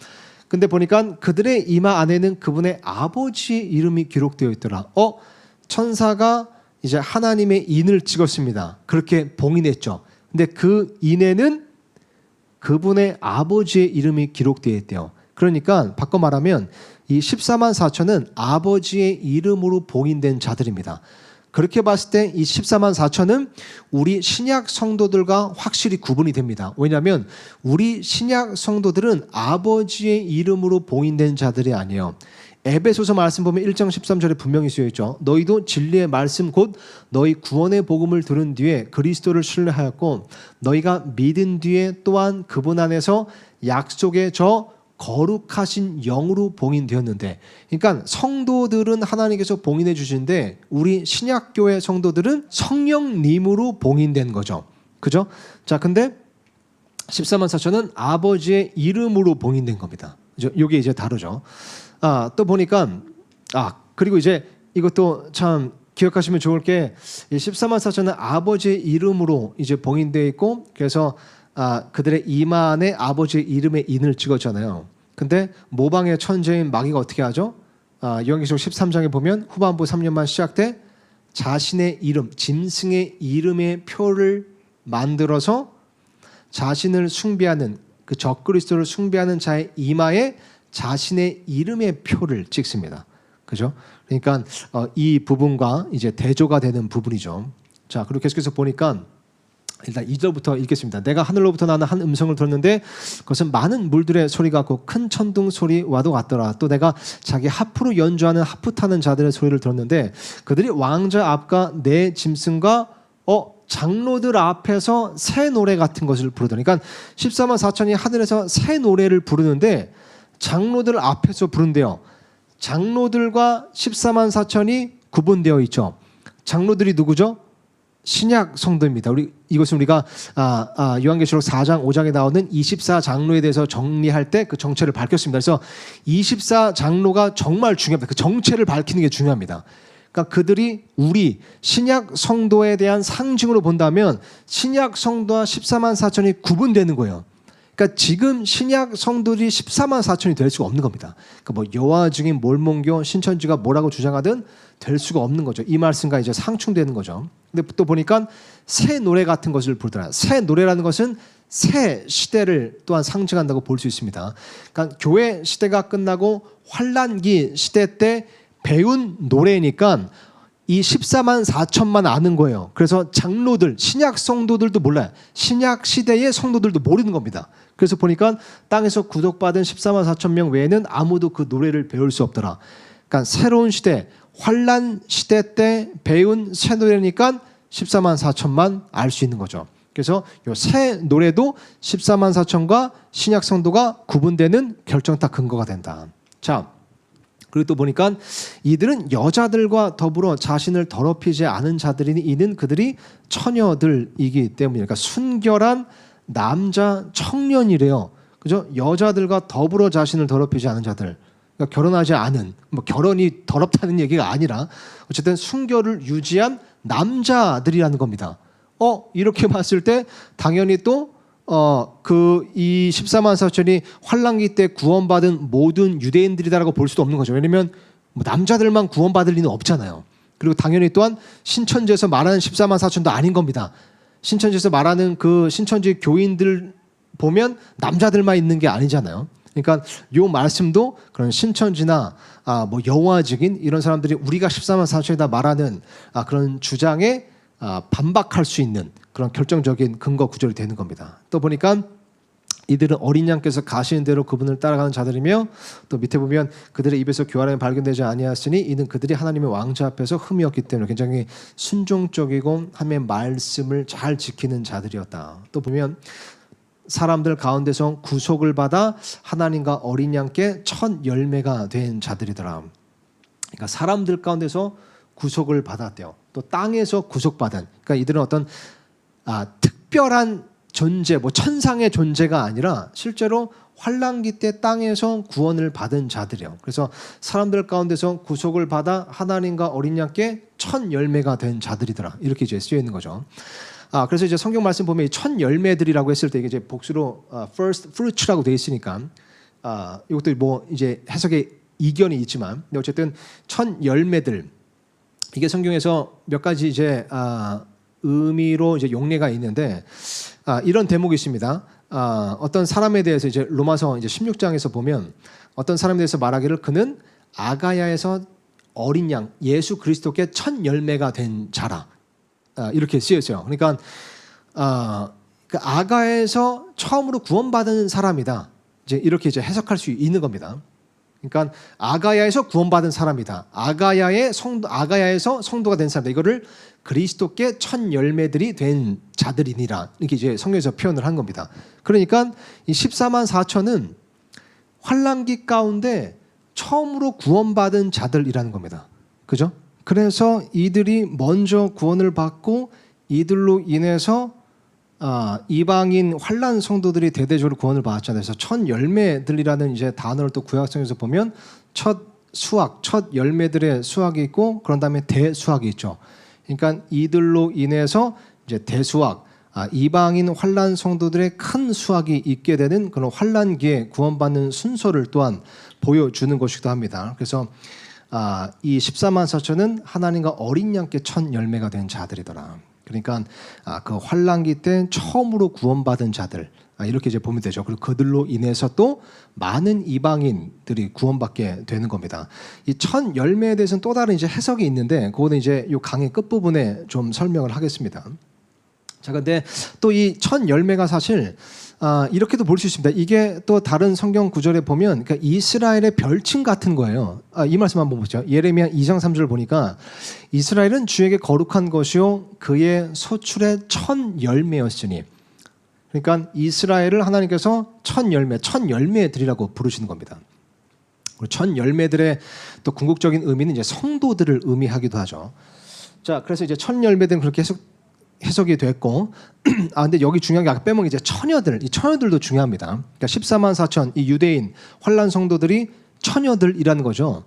Speaker 1: 근데 보니까 그들의 이마 안에는 그분의 아버지의 이름이 기록되어 있더라. 천사가 이제 하나님의 인을 찍었습니다. 그렇게 봉인했죠. 근데 그 인에는 그분의 아버지의 이름이 기록되어 있대요. 그러니까 바꿔 말하면 이 14만 4천은 아버지의 이름으로 봉인된 자들입니다. 그렇게 봤을 때 이 14만 4천은 우리 신약 성도들과 확실히 구분이 됩니다. 왜냐하면 우리 신약 성도들은 아버지의 이름으로 봉인된 자들이 아니에요. 에베소서 말씀 보면 1장 13절에 분명히 쓰여있죠. 너희도 진리의 말씀 곧 너희 구원의 복음을 들은 뒤에 그리스도를 신뢰하였고 너희가 믿은 뒤에 또한 그분 안에서 약속의 저 거룩하신 영으로 봉인되었는데 그러니까 성도들은 하나님께서 봉인해 주시는데 우리 신약교회 성도들은 성령님으로 봉인된 거죠. 그죠? 자, 근데 14만 4천은 아버지의 이름으로 봉인된 겁니다. 이게 이제 다르죠. 또 보니까 그리고 이제 이것도 참 기억하시면 좋을 게 14만 4천은 아버지의 이름으로 이제 봉인되어 있고 그래서 그들의 이마 안에 아버지의 이름의 인을 찍었잖아요. 근데 모방의 천재인 마귀가 어떻게 하죠? 요한계시록 13장에 보면 후반부 3년만 시작돼 자신의 이름, 짐승의 이름의 표를 만들어서 자신을 숭배하는 그 적그리스도를 숭배하는 자의 이마에 자신의 이름의 표를 찍습니다. 그죠? 그러니까 이 부분과 이제 대조가 되는 부분이죠. 자, 그리고 계속해서 보니까 일단 2절부터 읽겠습니다. 내가 하늘로부터 나는 한 음성을 들었는데 그것은 많은 물들의 소리 같고 큰 천둥 소리와도 같더라. 또 내가 자기 하프로 연주하는 하프 타는 자들의 소리를 들었는데 그들이 왕자 앞과 내 짐승과 장로들 앞에서 새 노래 같은 것을 부르더니, 그러니까 14만 4천이 하늘에서 새 노래를 부르는데 장로들 앞에서 부른대요. 장로들과 14만 4천이 구분되어 있죠. 장로들이 누구죠? 신약 성도입니다. 이것은 우리가 요한계시록 4장 5장에 나오는 24장로에 대해서 정리할 때 그 정체를 밝혔습니다. 그래서 24장로가 정말 중요합니다. 그 정체를 밝히는 게 중요합니다. 그러니까 그들이 우리 신약 성도에 대한 상징으로 본다면 신약 성도와 14만 4천이 구분되는 거예요. 그러니까 지금 신약 성도들이 14만 4천이 될 수가 없는 겁니다. 그러니까 뭐 여호와 증인, 몰몬교, 신천지가 뭐라고 주장하든 될 수가 없는 거죠. 이 말씀과 이제 상충되는 거죠. 근데 또 보니까 새 노래 같은 것을 부르더라. 새 노래라는 것은 새 시대를 또한 상징한다고 볼 수 있습니다. 그러니까 교회 시대가 끝나고 환란기 시대 때 배운 노래니까 이 14만 4천만 아는 거예요. 그래서 장로들, 신약 성도들도 몰라요. 신약 시대의 성도들도 모르는 겁니다. 그래서 보니까 땅에서 구속받은 14만 4천 명 외에는 아무도 그 노래를 배울 수 없더라. 그러니까 새로운 시대, 환란 시대 때 배운 새 노래니까 14만 4천만 알 수 있는 거죠. 그래서 이 새 노래도 14만 4천과 신약 성도가 구분되는 결정타 근거가 된다. 자, 그리고 또 보니까 이들은 여자들과 더불어 자신을 더럽히지 않은 자들이니 이는 그들이 처녀들이기 때문에, 그러니까 순결한 남자 청년이래요. 그죠? 여자들과 더불어 자신을 더럽히지 않은 자들. 그러니까 결혼하지 않은, 뭐 결혼이 더럽다는 얘기가 아니라 어쨌든 순결을 유지한 남자들이라는 겁니다. 이렇게 봤을 때 당연히 또 이 14만 4천이 환란기 때 구원받은 모든 유대인들이다라고 볼 수도 없는 거죠. 왜냐하면 뭐 남자들만 구원받을 리는 없잖아요. 그리고 당연히 또한 신천지에서 말하는 14만 4천도 아닌 겁니다. 신천지에서 말하는 그 신천지 교인들 보면 남자들만 있는 게 아니잖아요. 그러니까 이 말씀도 그런 신천지나 뭐 여호와 증인 이런 사람들이 우리가 14만 4천이다 말하는 그런 주장에 반박할 수 있는 그런 결정적인 근거 구절이 되는 겁니다. 또 보니까 이들은 어린 양께서 가시는 대로 그분을 따라가는 자들이며, 또 밑에 보면 그들의 입에서 교활함이 발견되지 아니하였으니 이는 그들이 하나님의 왕자 앞에서 흠이었기 때문에 굉장히 순종적이고 하나님의 말씀을 잘 지키는 자들이었다. 또 보면 사람들 가운데서 구속을 받아 하나님과 어린 양께 첫 열매가 된 자들이더라. 그러니까 사람들 가운데서 구속을 받았대요. 또 땅에서 구속받은, 그러니까 이들은 어떤 특별한 존재, 뭐 천상의 존재가 아니라 실제로 환란기 때 땅에서 구원을 받은 자들이에요. 그래서 사람들 가운데서 구속을 받아 하나님과 어린 양께 첫 열매가 된 자들이더라. 이렇게 이제 쓰여 있는 거죠. 그래서 이제 성경 말씀 보면 이 첫 열매들이라고 했을 때 이게 이제 복수로 first fruits라고 되어 있으니까 이것도 뭐 이제 해석에 이견이 있지만, 근데 어쨌든 첫 열매들, 이게 성경에서 몇 가지 이제 의미로 이제 용례가 있는데 이런 대목이 있습니다. 어떤 사람에 대해서 이제 로마서 이제 16장에서 보면 어떤 사람에 대해서 말하기를 그는 아가야에서 어린 양 예수 그리스도께 첫 열매가 된 자라, 이렇게 쓰여 있어요. 그러니까 그 아가야에서 처음으로 구원받은 사람이다. 이제 이렇게 이제 해석할 수 있는 겁니다. 그러니까 아가야에서 구원받은 사람이다. 아가야에서 성도가 된 사람이다. 이거를 그리스도께 첫 열매들이 된 자들이니라, 이렇게 이제 성경에서 표현을 한 겁니다. 그러니까 이 14만 4천은 환란기 가운데 처음으로 구원받은 자들이라는 겁니다. 그죠? 그래서 이들이 먼저 구원을 받고 이들로 인해서 이방인 환란 성도들이 대대적으로 구원을 받았잖아요. 그래서 첫 열매들이라는 이제 단어를 또 구약성에서 보면 첫 수확, 첫 열매들의 수확이 있고 그런 다음에 대수확이 있죠. 그러니까 이들로 인해서 이제 대수확, 이방인 환란 성도들의 큰 수확이 있게 되는 그런 환란기에 구원받는 순서를 또한 보여주는 것이기도 합니다. 그래서 이 14만 4천은 하나님과 어린 양께 첫 열매가 된 자들이더라. 그러니까 그 환란기 때 처음으로 구원받은 자들, 이렇게 이제 보면 되죠. 그리고 그들로 인해서 또 많은 이방인들이 구원받게 되는 겁니다. 이 첫 열매에 대해서는 또 다른 이제 해석이 있는데 그거는 이제 이 강의 끝 부분에 좀 설명을 하겠습니다. 자, 근데 또 이 첫 열매가 사실 이렇게도 볼 수 있습니다. 이게 또 다른 성경 구절에 보면 그러니까 이스라엘의 별칭 같은 거예요. 이 말씀 한번 보죠. 예레미야 2장 3절 보니까 이스라엘은 주에게 거룩한 것이요 그의 소출의 첫 열매였으니, 그러니까 이스라엘을 하나님께서 첫 열매들이라고 부르시는 겁니다. 첫 열매들의 또 궁극적인 의미는 이제 성도들을 의미하기도 하죠. 자, 그래서 이제 첫 열매들은 그렇게 해석이 됐고, 근데 여기 중요한 게 아까 빼먹은 이제 처녀들, 이 처녀들도 중요합니다. 그러니까 14만 4천 이 유대인 환란 성도들이 처녀들이라는 거죠.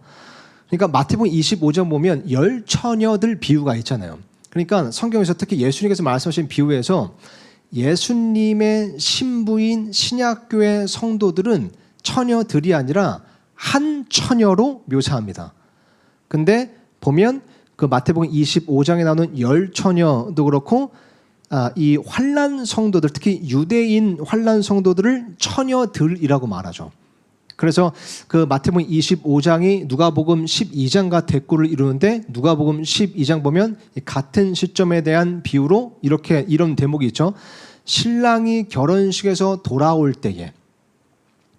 Speaker 1: 그러니까 마태복음 25장 보면 열 처녀들 비유가 있잖아요. 그러니까 성경에서 특히 예수님께서 말씀하신 비유에서 예수님의 신부인 신약교회 성도들은 처녀들이 아니라 한 처녀로 묘사합니다. 근데 보면 그 마태복음 25장에 나오는 열 처녀도 그렇고 이 환란 성도들, 특히 유대인 환란 성도들을 처녀들이라고 말하죠. 그래서 그 마태복음 25장이 누가복음 12장과 대꾸를 이루는데 누가복음 12장 보면 같은 시점에 대한 비유로 이런 대목이 있죠. 신랑이 결혼식에서 돌아올 때에,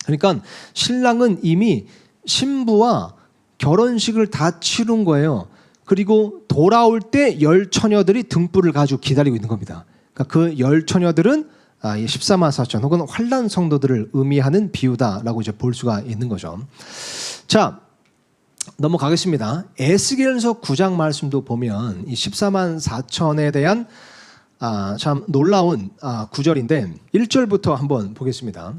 Speaker 1: 그러니까 신랑은 이미 신부와 결혼식을 다 치른 거예요. 그리고 돌아올 때 열 처녀들이 등불을 가지고 기다리고 있는 겁니다. 그러니까 그 열 처녀들은 14만 4천 혹은 환란 성도들을 의미하는 비유다라고 이제 볼 수가 있는 거죠. 자, 넘어가겠습니다. 에스겔서 9장 말씀도 보면 이 14만 4천에 대한 참 놀라운 구절인데 1절부터 한번 보겠습니다.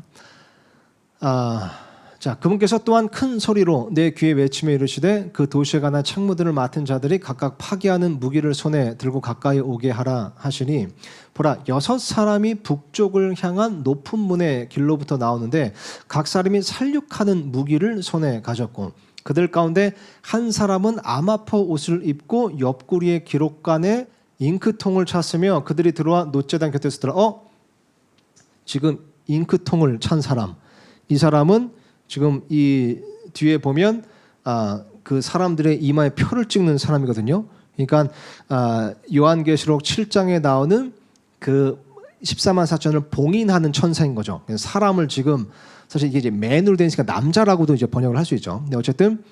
Speaker 1: 자, 그분께서 또한 큰 소리로 내 귀에 외치며 이르시되 그 도시에 관한 책무들을 맡은 자들이 각각 파괴하는 무기를 손에 들고 가까이 오게 하라 하시니, 보라, 6사람이 북쪽을 향한 높은 문의 길로부터 나오는데 각 사람이 살육하는 무기를 손에 가졌고, 그들 가운데 한 사람은 아마포 옷을 입고 옆구리에 기록관에 잉크통을 찼으며 그들이 들어와 놋제단 곁에서 들어 지금 잉크통을 찬 사람, 이 사람은 지금 이 뒤에 보면 그 사람들의 이마에 표를 찍는 사람이거든요. 그러니까 요한계시록 7장에 나오는 그 14만 4천을 봉인하는 천사인 거죠. 사람을 지금 사실 이게 이제 맨으로 되 있으니까 남자라고도 이제 번역을 할 수 있죠. 근데 어쨌든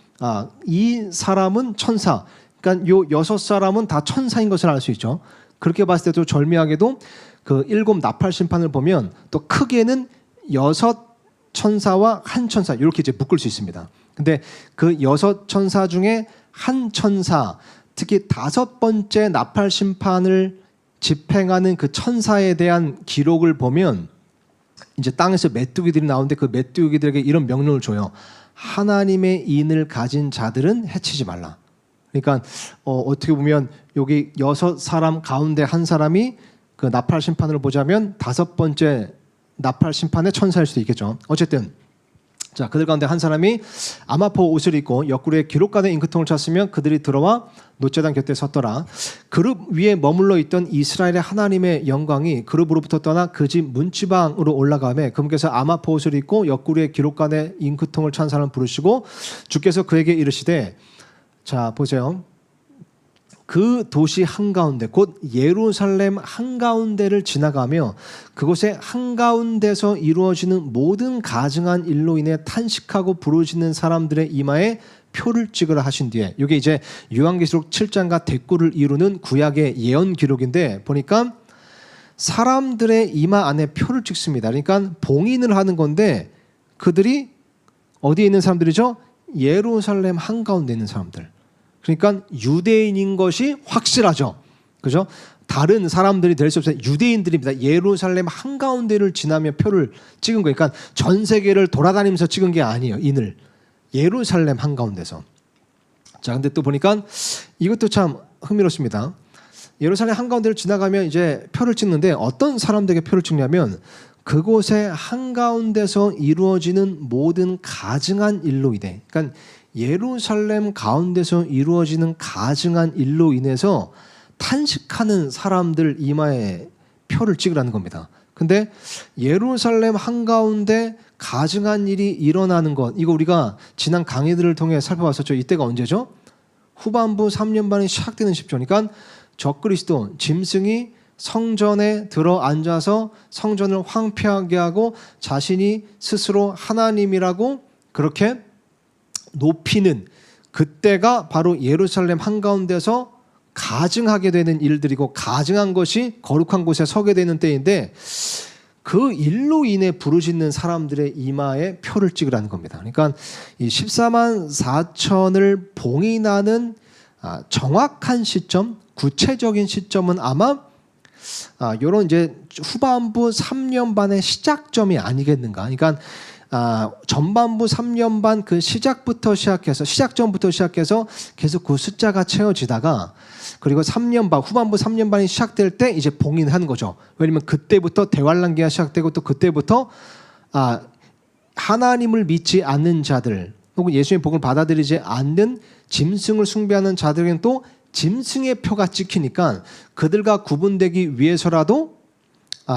Speaker 1: 이 사람은 천사. 그러니까 요 6사람은 다 천사인 것을 알 수 있죠. 그렇게 봤을 때도 절묘하게도 그 7 나팔 심판을 보면 또 크게는 6 천사와 한 천사 이렇게 이제 묶을 수 있습니다. 근데 그 6 천사 중에 한 천사, 특히 5번째 나팔 심판을 집행하는 그 천사에 대한 기록을 보면 이제 땅에서 메뚜기들이 나오는데 그 메뚜기들에게 이런 명령을 줘요. 하나님의 인을 가진 자들은 해치지 말라. 그러니까 어떻게 보면 여기 6사람 가운데 한 사람이 그 나팔 심판을 보자면 5번째 나팔 심판의 천사일 수도 있겠죠. 어쨌든 자, 그들 가운데 한 사람이 아마포 옷을 입고 옆구리에 기록관의 잉크통을 찼으면 그들이 들어와 놋제단 곁에 섰더라. 그룹 위에 머물러 있던 이스라엘의 하나님의 영광이 그룹으로부터 떠나 그 집 문지방으로 올라가매 그분께서 아마포 옷을 입고 옆구리에 기록관의 잉크통을 찬 사람을 부르시고 주께서 그에게 이르시되, 자 보세요. 그 도시 한가운데 곧 예루살렘 한가운데를 지나가며 그곳의 한가운데서 이루어지는 모든 가증한 일로 인해 탄식하고 부르짖는 사람들의 이마에 표를 찍으라 하신 뒤에, 이게 이제 요한계시록 7장과 대꾸를 이루는 구약의 예언 기록인데 보니까 사람들의 이마 안에 표를 찍습니다. 그러니까 봉인을 하는 건데 그들이 어디에 있는 사람들이죠? 예루살렘 한가운데 있는 사람들. 그러니까 유대인인 것이 확실하죠. 그죠? 다른 사람들이 될 수 없어요. 유대인들입니다. 예루살렘 한가운데를 지나며 표를 찍은 거예요. 그러니까 전 세계를 돌아다니면서 찍은 게 아니에요. 인을. 예루살렘 한가운데서. 자, 근데 또 보니까 이것도 참 흥미롭습니다. 예루살렘 한가운데를 지나가면 이제 표를 찍는데 어떤 사람들에게 표를 찍냐면 그곳의 한가운데서 이루어지는 모든 가증한 일로 인해, 그러니까 예루살렘 가운데서 이루어지는 가증한 일로 인해서 탄식하는 사람들 이마에 표를 찍으라는 겁니다. 근데 예루살렘 한가운데 가증한 일이 일어나는 것, 이거 우리가 지난 강의들을 통해 살펴봤었죠. 이때가 언제죠? 후반부 3년 반이 시작되는 10조. 그러니까 적그리스도 짐승이 성전에 들어 앉아서 성전을 황폐하게 하고 자신이 스스로 하나님이라고 그렇게 높이는 그때가 바로 예루살렘 한가운데서 가증하게 되는 일들이고, 가증한 것이 거룩한 곳에 서게 되는 때인데 그 일로 인해 부르짖는 사람들의 이마에 표를 찍으라는 겁니다. 그러니까 이 14만 4천을 봉인하는 정확한 시점, 구체적인 시점은 아마 이런 이제 후반부 3년 반의 시작점이 아니겠는가. 그러니까 전반부 3년 반 그 시작전부터 시작해서 계속 그 숫자가 채워지다가, 그리고 3년 반, 후반부 3년 반이 시작될 때 이제 봉인하는 거죠. 왜냐면 그때부터 대환란기가 시작되고 또 그때부터 하나님을 믿지 않는 자들 혹은 예수님의 복음을 받아들이지 않는 짐승을 숭배하는 자들에게는 또 짐승의 표가 찍히니까 그들과 구분되기 위해서라도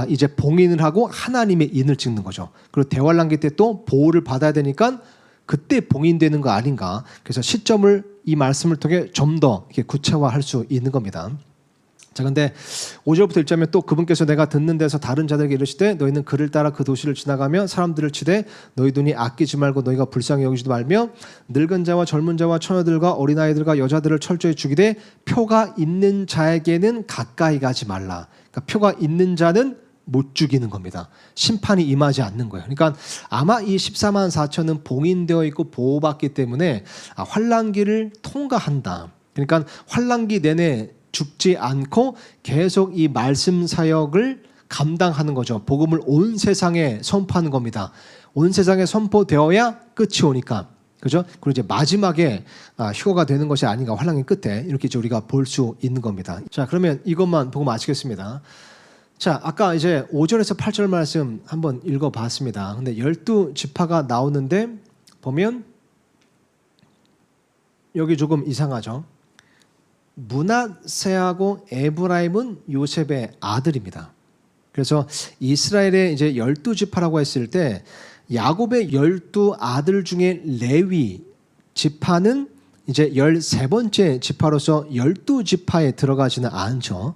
Speaker 1: 이제 봉인을 하고 하나님의 인을 찍는 거죠. 그리고 대환란기 때 또 보호를 받아야 되니까 그때 봉인되는 거 아닌가. 그래서 시점을 이 말씀을 통해 좀 더 구체화할 수 있는 겁니다. 자, 근데 5절부터 1절에 또 그분께서 내가 듣는 데서 다른 자들에게 이르시되 너희는 그를 따라 그 도시를 지나가며 사람들을 치되 너희 눈이 아끼지 말고 너희가 불쌍히 여기지도 말며 늙은 자와 젊은 자와 처녀들과 어린아이들과 여자들을 철저히 죽이되 표가 있는 자에게는 가까이 가지 말라. 그러니까 표가 있는 자는 못 죽이는 겁니다. 심판이 임하지 않는 거예요. 그러니까 아마 이 14만 4천은 봉인되어 있고 보호받기 때문에 환란기를 통과한다. 그러니까 환란기 내내 죽지 않고 계속 이 말씀 사역을 감당하는 거죠. 복음을 온 세상에 선포하는 겁니다. 온 세상에 선포되어야 끝이 오니까. 그죠? 그리고 이제 마지막에 휴거가 되는 것이 아닌가, 환란기 끝에 이렇게 이제 우리가 볼 수 있는 겁니다. 자, 그러면 이것만 보고 마치겠습니다. 자, 아까 이제 5절에서 8절 말씀 한번 읽어봤습니다. 근데 12지파가 나오는데 보면 여기 조금 이상하죠. 므낫세하고 에브라임은 요셉의 아들입니다. 그래서 이스라엘의 이제 12지파라고 했을 때 야곱의 12아들 중에 레위 지파는 이제 13번째 지파로서 12지파에 들어가지는 않죠.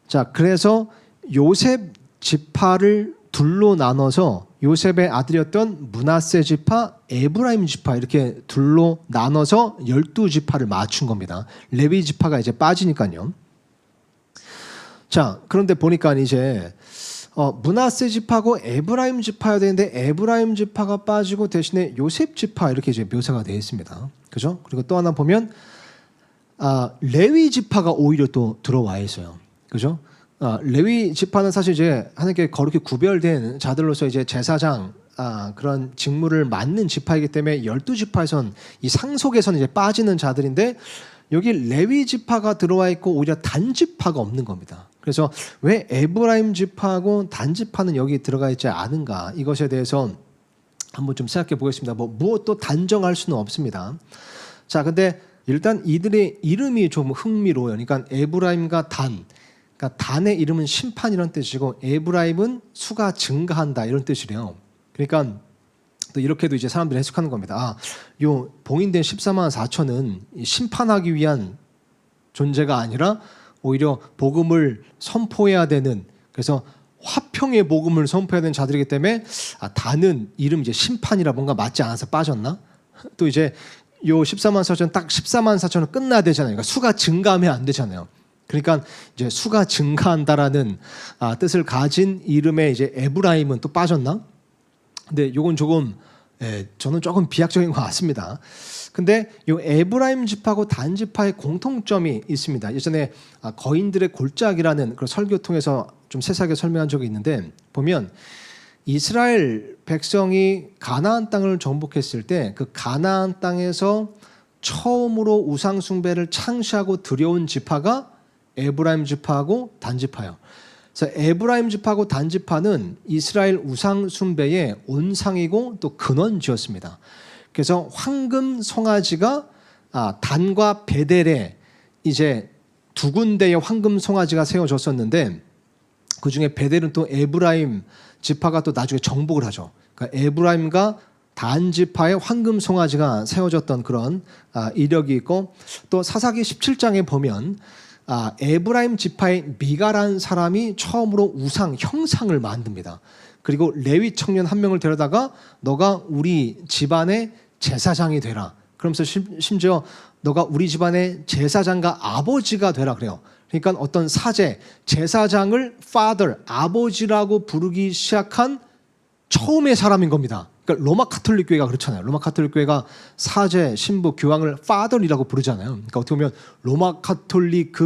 Speaker 1: 자, 그래서 요셉 지파를 둘로 나눠서 요셉의 아들이었던 므낫세 지파, 에브라임 지파 이렇게 둘로 나눠서 12지파를 맞춘 겁니다. 레위 지파가 이제 빠지니까요. 자, 그런데 보니까 이제 므낫세 지파고 에브라임 지파여야 되는데 에브라임 지파가 빠지고 대신에 요셉 지파 이렇게 이제 묘사가 되어 있습니다. 그죠? 그리고 또 하나 보면 레위 지파가 오히려 또 들어와 있어요. 그죠? 레위 지파는 사실 이제 하나님께 거룩히 구별된 자들로서 이제 제사장 그런 직무를 맡는 지파이기 때문에 12지파에선 이 상속에서는 이제 빠지는 자들인데 여기 레위 지파가 들어와 있고 오히려 단지파가 없는 겁니다. 그래서 왜 에브라임 지파하고 단지파는 여기 들어가 있지 않은가, 이것에 대해서 한번 좀 생각해 보겠습니다. 무엇도 단정할 수는 없습니다. 자, 근데 일단 이들의 이름이 좀 흥미로워요. 그러니까 에브라임과 단, 그러니까 단의 이름은 심판이라는 뜻이고 에브라임은 수가 증가한다 이런 뜻이래요. 그러니까 또 이렇게도 이제 사람들이 해석하는 겁니다. 요 봉인된 14만 4천은 심판하기 위한 존재가 아니라 오히려 복음을 선포해야 되는, 그래서 화평의 복음을 선포해야 되는 자들이기 때문에 단은 이름 이제 심판이라 뭔가 맞지 않아서 빠졌나? 또 이제 요 14만 4천 딱 14만 4천은 끝나야 되잖아요. 그러니까 수가 증가하면 안 되잖아요. 그러니까 이제 수가 증가한다라는 뜻을 가진 이름의 이제 에브라임은 또 빠졌나? 근데 요건 조금 저는 조금 비약적인 것 같습니다. 근데 요 에브라임 지파하고 단 지파의 공통점이 있습니다. 예전에 거인들의 골짜기라는 그런 설교 통해서 좀 세세하게 설명한 적이 있는데 보면 이스라엘 백성이 가나안 땅을 정복했을 때 그 가나안 땅에서 처음으로 우상 숭배를 창시하고 들여온 지파가 에브라임 지파하고 단 지파예요. 그래서 에브라임 지파하고 단 지파는 이스라엘 우상 숭배의 온상이고 또 근원지였습니다. 그래서 황금 송아지가 단과 베델에 이제 두 군데의 황금 송아지가 세워졌었는데 그 중에 베델은 또 에브라임 지파가 또 나중에 정복을 하죠. 그러니까 에브라임과 단 지파의 황금 송아지가 세워졌던 그런 이력이 있고, 또 사사기 17장에 보면 에브라임 지파의 미가라는 사람이 처음으로 우상 형상을 만듭니다. 그리고 레위 청년 한 명을 데려다가 너가 우리 집안의 제사장이 되라. 그러면서 심지어 너가 우리 집안의 제사장과 아버지가 되라 그래요. 그러니까 어떤 사제, 제사장을 father, 아버지라고 부르기 시작한 처음의 사람인 겁니다. 그러니까 로마 카톨릭 교회가 그렇잖아요. 로마 카톨릭 교회가 사제, 신부, 교황을 father이라고 부르잖아요. 그러니까 어떻게 보면 로마 카톨릭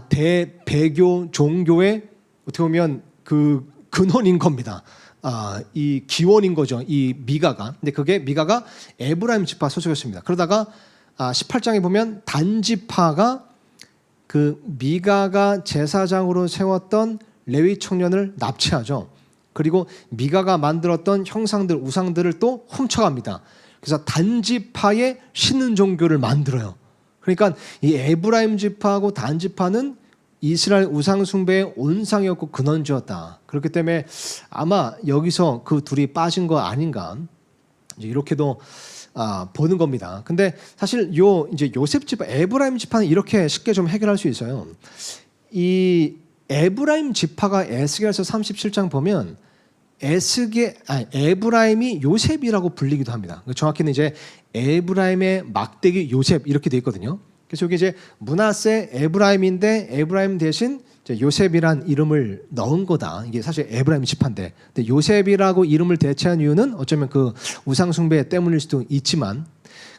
Speaker 1: 대배교 종교의 어떻게 보면 그 근원인 겁니다. 이 기원인 거죠. 이 미가가. 근데 그게 미가가 에브라임 지파 소속이었습니다. 그러다가 18장에 보면 단 지파가 그 미가가 제사장으로 세웠던 레위 청년을 납치하죠. 그리고 미가가 만들었던 형상들, 우상들을 또 훔쳐갑니다. 그래서 단 지파의 신은 종교를 만들어요. 그러니까 이 에브라임 지파하고 단 지파는 이스라엘 우상 숭배의 온상이었고 근원지였다. 그렇기 때문에 아마 여기서 그 둘이 빠진 거 아닌가, 이렇게도 보는 겁니다. 근데 사실 이제 요셉 지파, 에브라임 지파는 이렇게 쉽게 좀 해결할 수 있어요. 이 에브라임 지파가 에스겔서 37장 보면 에브라임이 요셉이라고 불리기도 합니다. 정확히는 이제 에브라임의 막대기 요셉 이렇게 돼 있거든요. 그래서 여기 이제 므낫세 에브라임인데 에브라임 대신 이제 요셉이란 이름을 넣은 거다. 이게 사실 에브라임 지파인데, 근데 요셉이라고 이름을 대체한 이유는 어쩌면 그 우상 숭배 때문일 수도 있지만,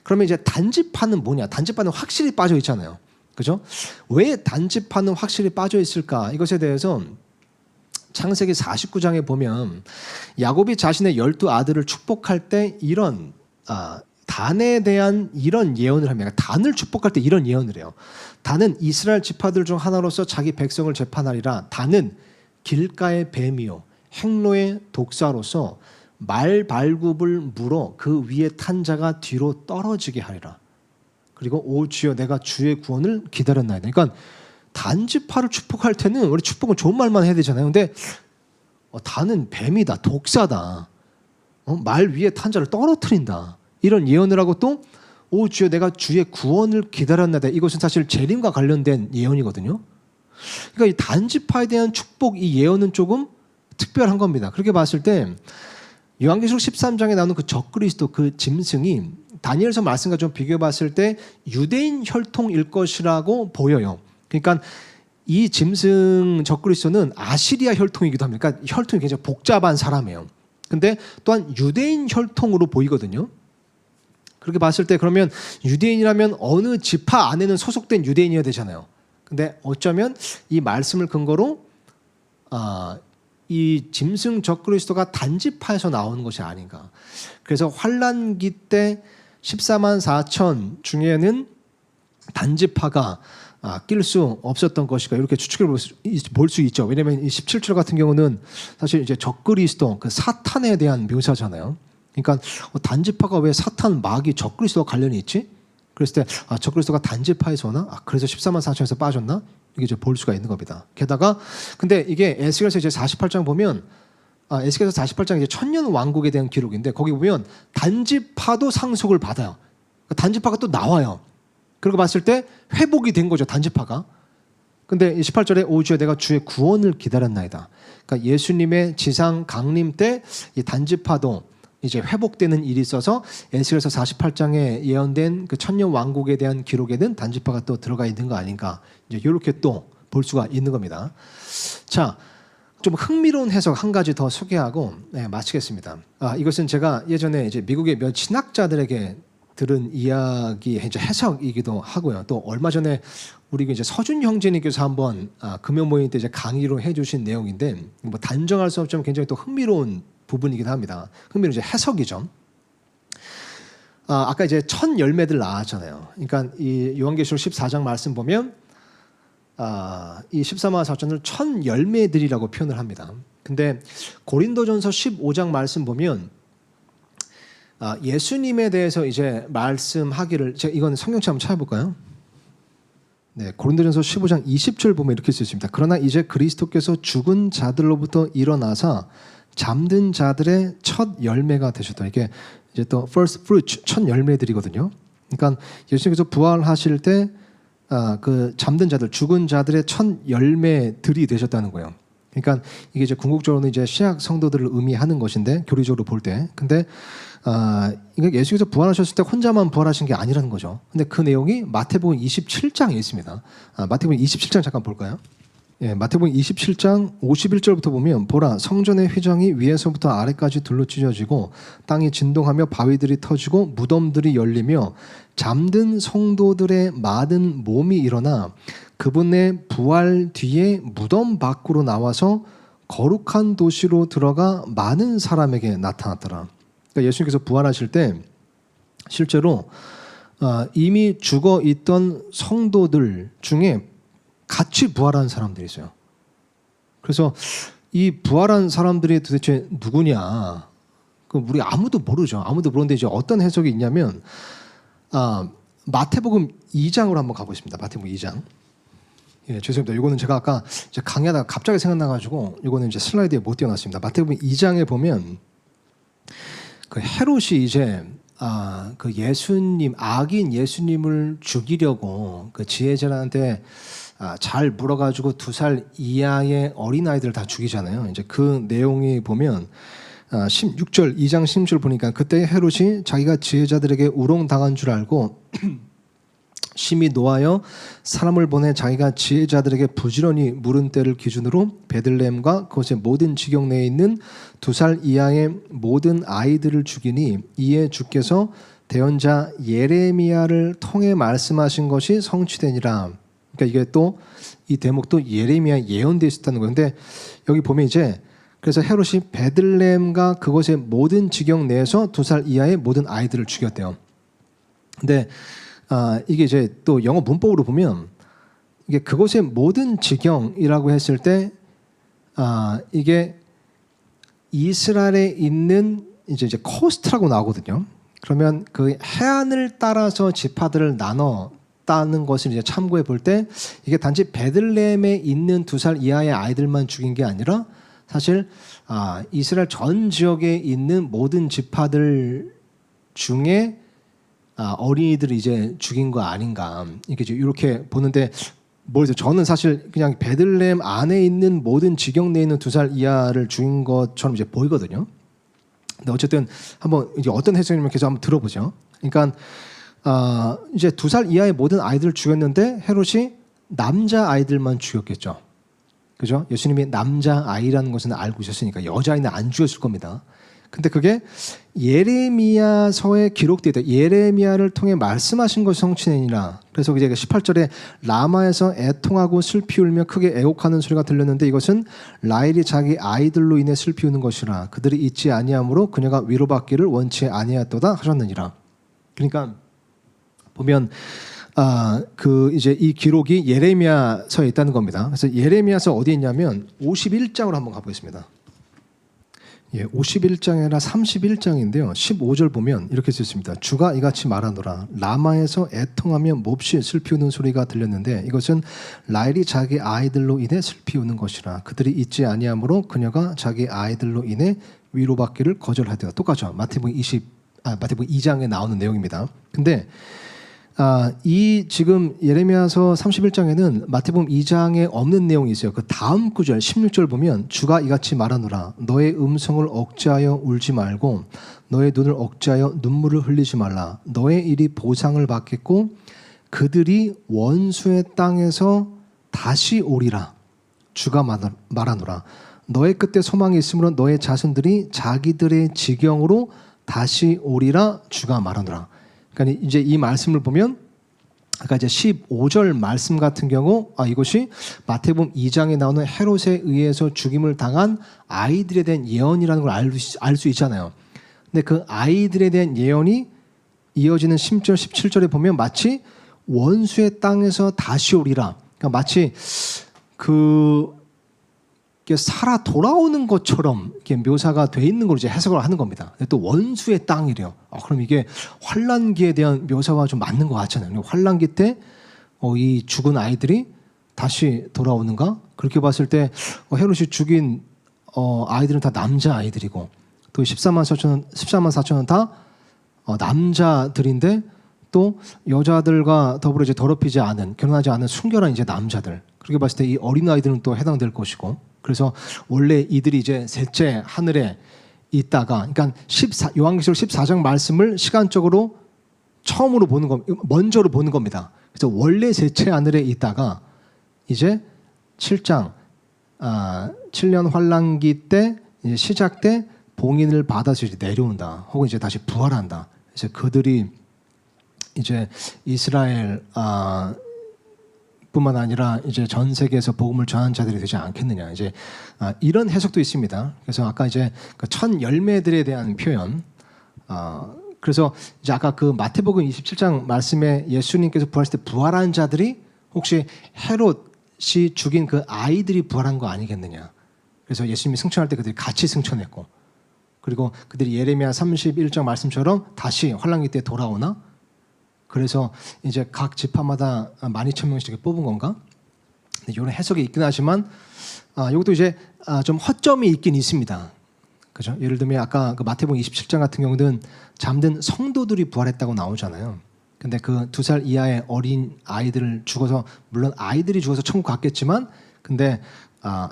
Speaker 1: 그러면 이제 단지파는 뭐냐? 단지파는 확실히 빠져 있잖아요. 그죠? 왜 단지파는 확실히 빠져 있을까? 이것에 대해서 창세기 49장에 보면 야곱이 자신의 12아들을 축복할 때 이런 단에 대한 이런 예언을 합니다. 단을 축복할 때 이런 예언을 해요. 단은 이스라엘 지파들 중 하나로서 자기 백성을 재판하리라. 단은 길가의 뱀이요 행로의 독사로서 말발굽을 물어 그 위에 탄 자가 뒤로 떨어지게 하리라. 그리고 오 주여 내가 주의 구원을 기다렸나이다. 그러니까 단지파를 축복할 때는 우리 축복은 좋은 말만 해야 되잖아요. 근데 단은 뱀이다, 독사다, 말 위에 탄 자를 떨어뜨린다, 이런 예언을 하고 또 오 주여 내가 주의 구원을 기다렸나이다. 이것은 사실 재림과 관련된 예언이거든요. 그러니까 이 단지파에 대한 축복, 이 예언은 조금 특별한 겁니다. 그렇게 봤을 때 요한계시록 13장에 나오는 그 적그리스도, 그 짐승이 다니엘서 말씀과 좀 비교해 봤을 때 유대인 혈통일 것이라고 보여요. 그러니까 이 짐승 적그리스도는 아시리아 혈통이기도 합니다. 그러니까 혈통이 굉장히 복잡한 사람이에요. 근데 또한 유대인 혈통으로 보이거든요. 그렇게 봤을 때 그러면 유대인이라면 어느 지파 안에는 소속된 유대인이어야 되잖아요. 근데 어쩌면 이 말씀을 근거로 이 짐승 적그리스도가 단지파에서 나오는 것이 아닌가. 그래서 환란기 때 14만 4천 중에는 단지파가 낄 수 없었던 것이가 이렇게 추측을 볼 수 있죠. 왜냐하면 이 17절 같은 경우는 사실 이제 적그리스도, 그 사탄에 대한 묘사잖아요. 그러니까 단지파가 왜 사탄, 마귀, 적그리스도와 관련이 있지? 그랬을 때 적그리스도가 단지파에서 오나? 그래서 14만 4천에서 빠졌나? 이게 이제 볼 수가 있는 겁니다. 게다가 근데 이게 에스겔서 이제 48장 보면 에스겔서 48장 이제 천년 왕국에 대한 기록인데 거기 보면 단지파도 상속을 받아요. 단지파가 또 나와요. 그러고 봤을 때 회복이 된 거죠, 단지파가. 근데 18절에 오 주여 내가 주의 구원을 기다렸나이다. 그러니까 예수님의 지상 강림 때 이 단지파도 이제 회복되는 일이 있어서 에스겔서 48장에 예언된 그 천년 왕국에 대한 기록에는 단지파가 또 들어가 있는 거 아닌가. 이제 이렇게 또 볼 수가 있는 겁니다. 자, 좀 흥미로운 해석 한 가지 더 소개하고 마치겠습니다. 이것은 제가 예전에 이제 미국의 몇 신학자들에게 들은 이야기의 이제 해석이기도 하고요. 또 얼마 전에 우리 이제 서준 형제님께서 한번 금요 모임 때 이제 강의로 해주신 내용인데 뭐 단정할 수 없지만 굉장히 또 흥미로운 부분이기도 합니다. 흥미로운 이제 해석이죠. 아까 이제 천 열매들 나왔잖아요. 그러니까 이 요한계시록 14장 말씀 보면 이 14만 4천을 천 열매들이라고 표현을 합니다. 근데 고린도전서 15장 말씀 보면 예수님에 대해서 이제 말씀하기를 제가 이건 성경책 한번 찾아볼까요? 네, 고린도전서 15장 20절 보면 이렇게 쓰여 있습니다. 그러나 이제 그리스도께서 죽은 자들로부터 일어나사 잠든 자들의 첫 열매가 되셨다. 이게 이제 또 first fruit 첫 열매들이거든요. 그러니까 예수님께서 부활하실 때 그 잠든 자들, 죽은 자들의 첫 열매들이 되셨다는 거예요. 그러니까 이게 이제 궁극적으로는 이제 신약 성도들을 의미하는 것인데 교리적으로 볼 때, 근데 이게 예수께서 부활하셨을 때 혼자만 부활하신 게 아니라는 거죠. 근데 그 내용이 마태복음 27장에 있습니다. 마태복음 27장 잠깐 볼까요? 예, 마태복음 27장 51절부터 보면 보라 성전의 휘장이 위에서부터 아래까지 둘러 찢어지고 땅이 진동하며 바위들이 터지고 무덤들이 열리며 잠든 성도들의 마른 몸이 일어나 그분의 부활 뒤에 무덤 밖으로 나와서 거룩한 도시로 들어가 많은 사람에게 나타났더라. 그러니까 예수님께서 부활하실 때 실제로 이미 죽어 있던 성도들 중에 같이 부활한 사람들이 있어요. 그래서 이 부활한 사람들이 도대체 누구냐? 그 우리 아무도 모르죠. 아무도 모르는데 이제 어떤 해석이 있냐면 마태복음 2장으로 한번 가보겠습니다. 마태복음 2장. 예, 죄송합니다. 이거는 제가 아까 이제 강의하다가 갑자기 생각나가지고 이거는 이제 슬라이드에 못 띄워놨습니다. 마태복음 2장에 보면 그 헤롯이 이제 그 예수님 악인 예수님을 죽이려고 그 지혜자한테 잘 물어가지고 2살 이하의 어린 아이들을 다 죽이잖아요. 이제 그 내용이 보면 16절 2장 16절 보니까 그때 헤롯이 자기가 지혜자들에게 우롱당한 줄 알고 심히 노하여 사람을 보내 자기가 지혜자들에게 부지런히 물은 때를 기준으로 베들레헴과 그곳의 모든 지경 내에 있는 2살 이하의 모든 아이들을 죽이니 이에 주께서 대언자 예레미야를 통해 말씀하신 것이 성취되니라. 그러니까 이게 또 이 대목도 예레미야 예언되어 있었다는 거예요. 근데 여기 보면 이제 그래서 헤롯이 베들레헴과 그곳의 모든 지경 내에서 2살 이하의 모든 아이들을 죽였대요. 근데 이게 이제 또 영어 문법으로 보면 이게 그곳의 모든 지경이라고 했을 때 이게 이스라엘에 있는 이제 코스트라고 나오거든요. 그러면 그 해안을 따라서 지파들을 나눴다는 것을 이제 참고해 볼 때 이게 단지 베들레헴에 있는 2살 이하의 아이들만 죽인 게 아니라 사실 이스라엘 전 지역에 있는 모든 지파들 중에 어린이들을 이제 죽인 거 아닌가 이렇게 보는데 모르겠어요. 저는 사실 그냥 베들레헴 안에 있는 모든 지경 내에 있는 2살 이하를 죽인 것처럼 이제 보이거든요. 근데 어쨌든 한번 이제 어떤 해석이냐면 계속 한번 들어보죠. 그러니까 이제 2살 이하의 모든 아이들을 죽였는데 헤롯이 남자 아이들만 죽였겠죠. 그죠? 예수님이 남자 아이라는 것은 알고 있었으니까 여자아이는 안 죽였을 겁니다. 근데 그게 예레미야서에 기록되어 있다. 예레미야를 통해 말씀하신 것이 성취되니라. 그래서 이제 18절에 라마에서 애통하고 슬피 울며 크게 애곡하는 소리가 들렸는데 이것은 라헬이 자기 아이들로 인해 슬피 우는 것이라. 그들이 잊지 아니함으로 그녀가 위로받기를 원치 아니하였도다 하셨느니라. 그러니까 보면 그 이제 이 기록이 예레미야서에 있다는 겁니다. 그래서 예레미야서 어디에 있냐면 51장으로 한번 가보겠습니다. 예, 51장이 아니라 31장인데요. 15절 보면 이렇게 쓰여 있습니다. 주가 이같이 말하노라. 라마에서 애통하며 몹시 슬피 우는 소리가 들렸는데 이것은 라헬이 자기 아이들로 인해 슬피 우는 것이라. 그들이 잊지 아니함으로 그녀가 자기 아이들로 인해 위로받기를 거절하되어. 똑같죠. 마태복음 2장에 나오는 내용입니다. 근데 이 지금 예레미야서 31장에는 마태복음 2장에 없는 내용이 있어요. 그 다음 구절 16절 보면 주가 이같이 말하노라. 너의 음성을 억제하여 울지 말고 너의 눈을 억제하여 눈물을 흘리지 말라. 너의 일이 보상을 받겠고 그들이 원수의 땅에서 다시 오리라. 주가 말하노라. 너의 끝에 소망이 있으므로 너의 자손들이 자기들의 지경으로 다시 오리라. 주가 말하노라. 그러니까 이제 이 말씀을 보면 아까 이제 15절 말씀 같은 경우 이것이 마태복음 2장에 나오는 헤롯에 의해서 죽임을 당한 아이들에 대한 예언이라는 걸 알 수 있잖아요. 근데 그 아이들에 대한 예언이 이어지는 10절, 17절에 보면 마치 원수의 땅에서 다시 오리라. 그러니까 마치 살아 돌아오는 것처럼 이렇게 묘사가 돼 있는 걸 이제 해석을 하는 겁니다. 근데 또 원수의 땅이래요. 그럼 이게 환란기에 대한 묘사와 좀 맞는 것 같잖아요. 환란기 때 이 죽은 아이들이 다시 돌아오는가? 그렇게 봤을 때 헤롯이 죽인 아이들은 다 남자 아이들이고 또 14만 4천은 다 남자들인데 또 여자들과 더불어 이제 더럽히지 않은 결혼하지 않은 순결한 이제 남자들. 그렇게 봤을 때 이 어린 아이들은 또 해당될 것이고. 그래서 원래 이들이 이제 셋째 하늘에 있다가, 그러니까 요한계시록 14장 말씀을 시간적으로 처음으로 먼저로 보는 겁니다. 그래서 원래 셋째 하늘에 있다가 이제 7장 7년 환란기 때 이제 시작 때 봉인을 받아서 이제 내려온다. 혹은 이제 다시 부활한다. 이제 그들이 이제 이스라엘 뿐만 아니라 이제 전 세계에서 복음을 전하는 자들이 되지 않겠느냐. 이제 이런 해석도 있습니다. 그래서 아까 이제 그 천 열매들에 대한 표현. 그래서 이제 아까 그 마태복음 27장 말씀에 예수님께서 부활하실 때 부활한 자들이 혹시 헤롯이 죽인 그 아이들이 부활한 거 아니겠느냐. 그래서 예수님이 승천할 때 그들이 같이 승천했고, 그리고 그들이 예레미야 31장 말씀처럼 다시 환란기 때 돌아오나? 그래서 이제 각 지파마다 12,000명씩 뽑은 건가? 이런 해석이 있긴 하지만 이것도 이제 좀 허점이 있긴 있습니다. 그죠? 예를 들면 아까 그 마태복음 27장 같은 경우는 잠든 성도들이 부활했다고 나오잖아요. 근데 그 2살 이하의 어린 아이들을 죽어서, 물론 아이들이 죽어서 천국 갔겠지만 근데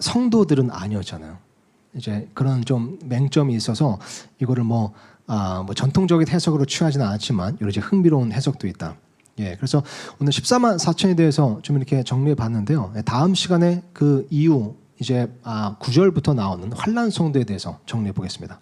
Speaker 1: 성도들은 아니었잖아요. 이제 그런 좀 맹점이 있어서 이거를 뭐 전통적인 해석으로 취하지는 않았지만 여러 이제 흥미로운 해석도 있다. 예, 그래서 오늘 14만 4천에 대해서 좀 이렇게 정리해 봤는데요. 다음 시간에 그 이후 이제 9절부터 나오는 환란 성도에 대해서 정리해 보겠습니다.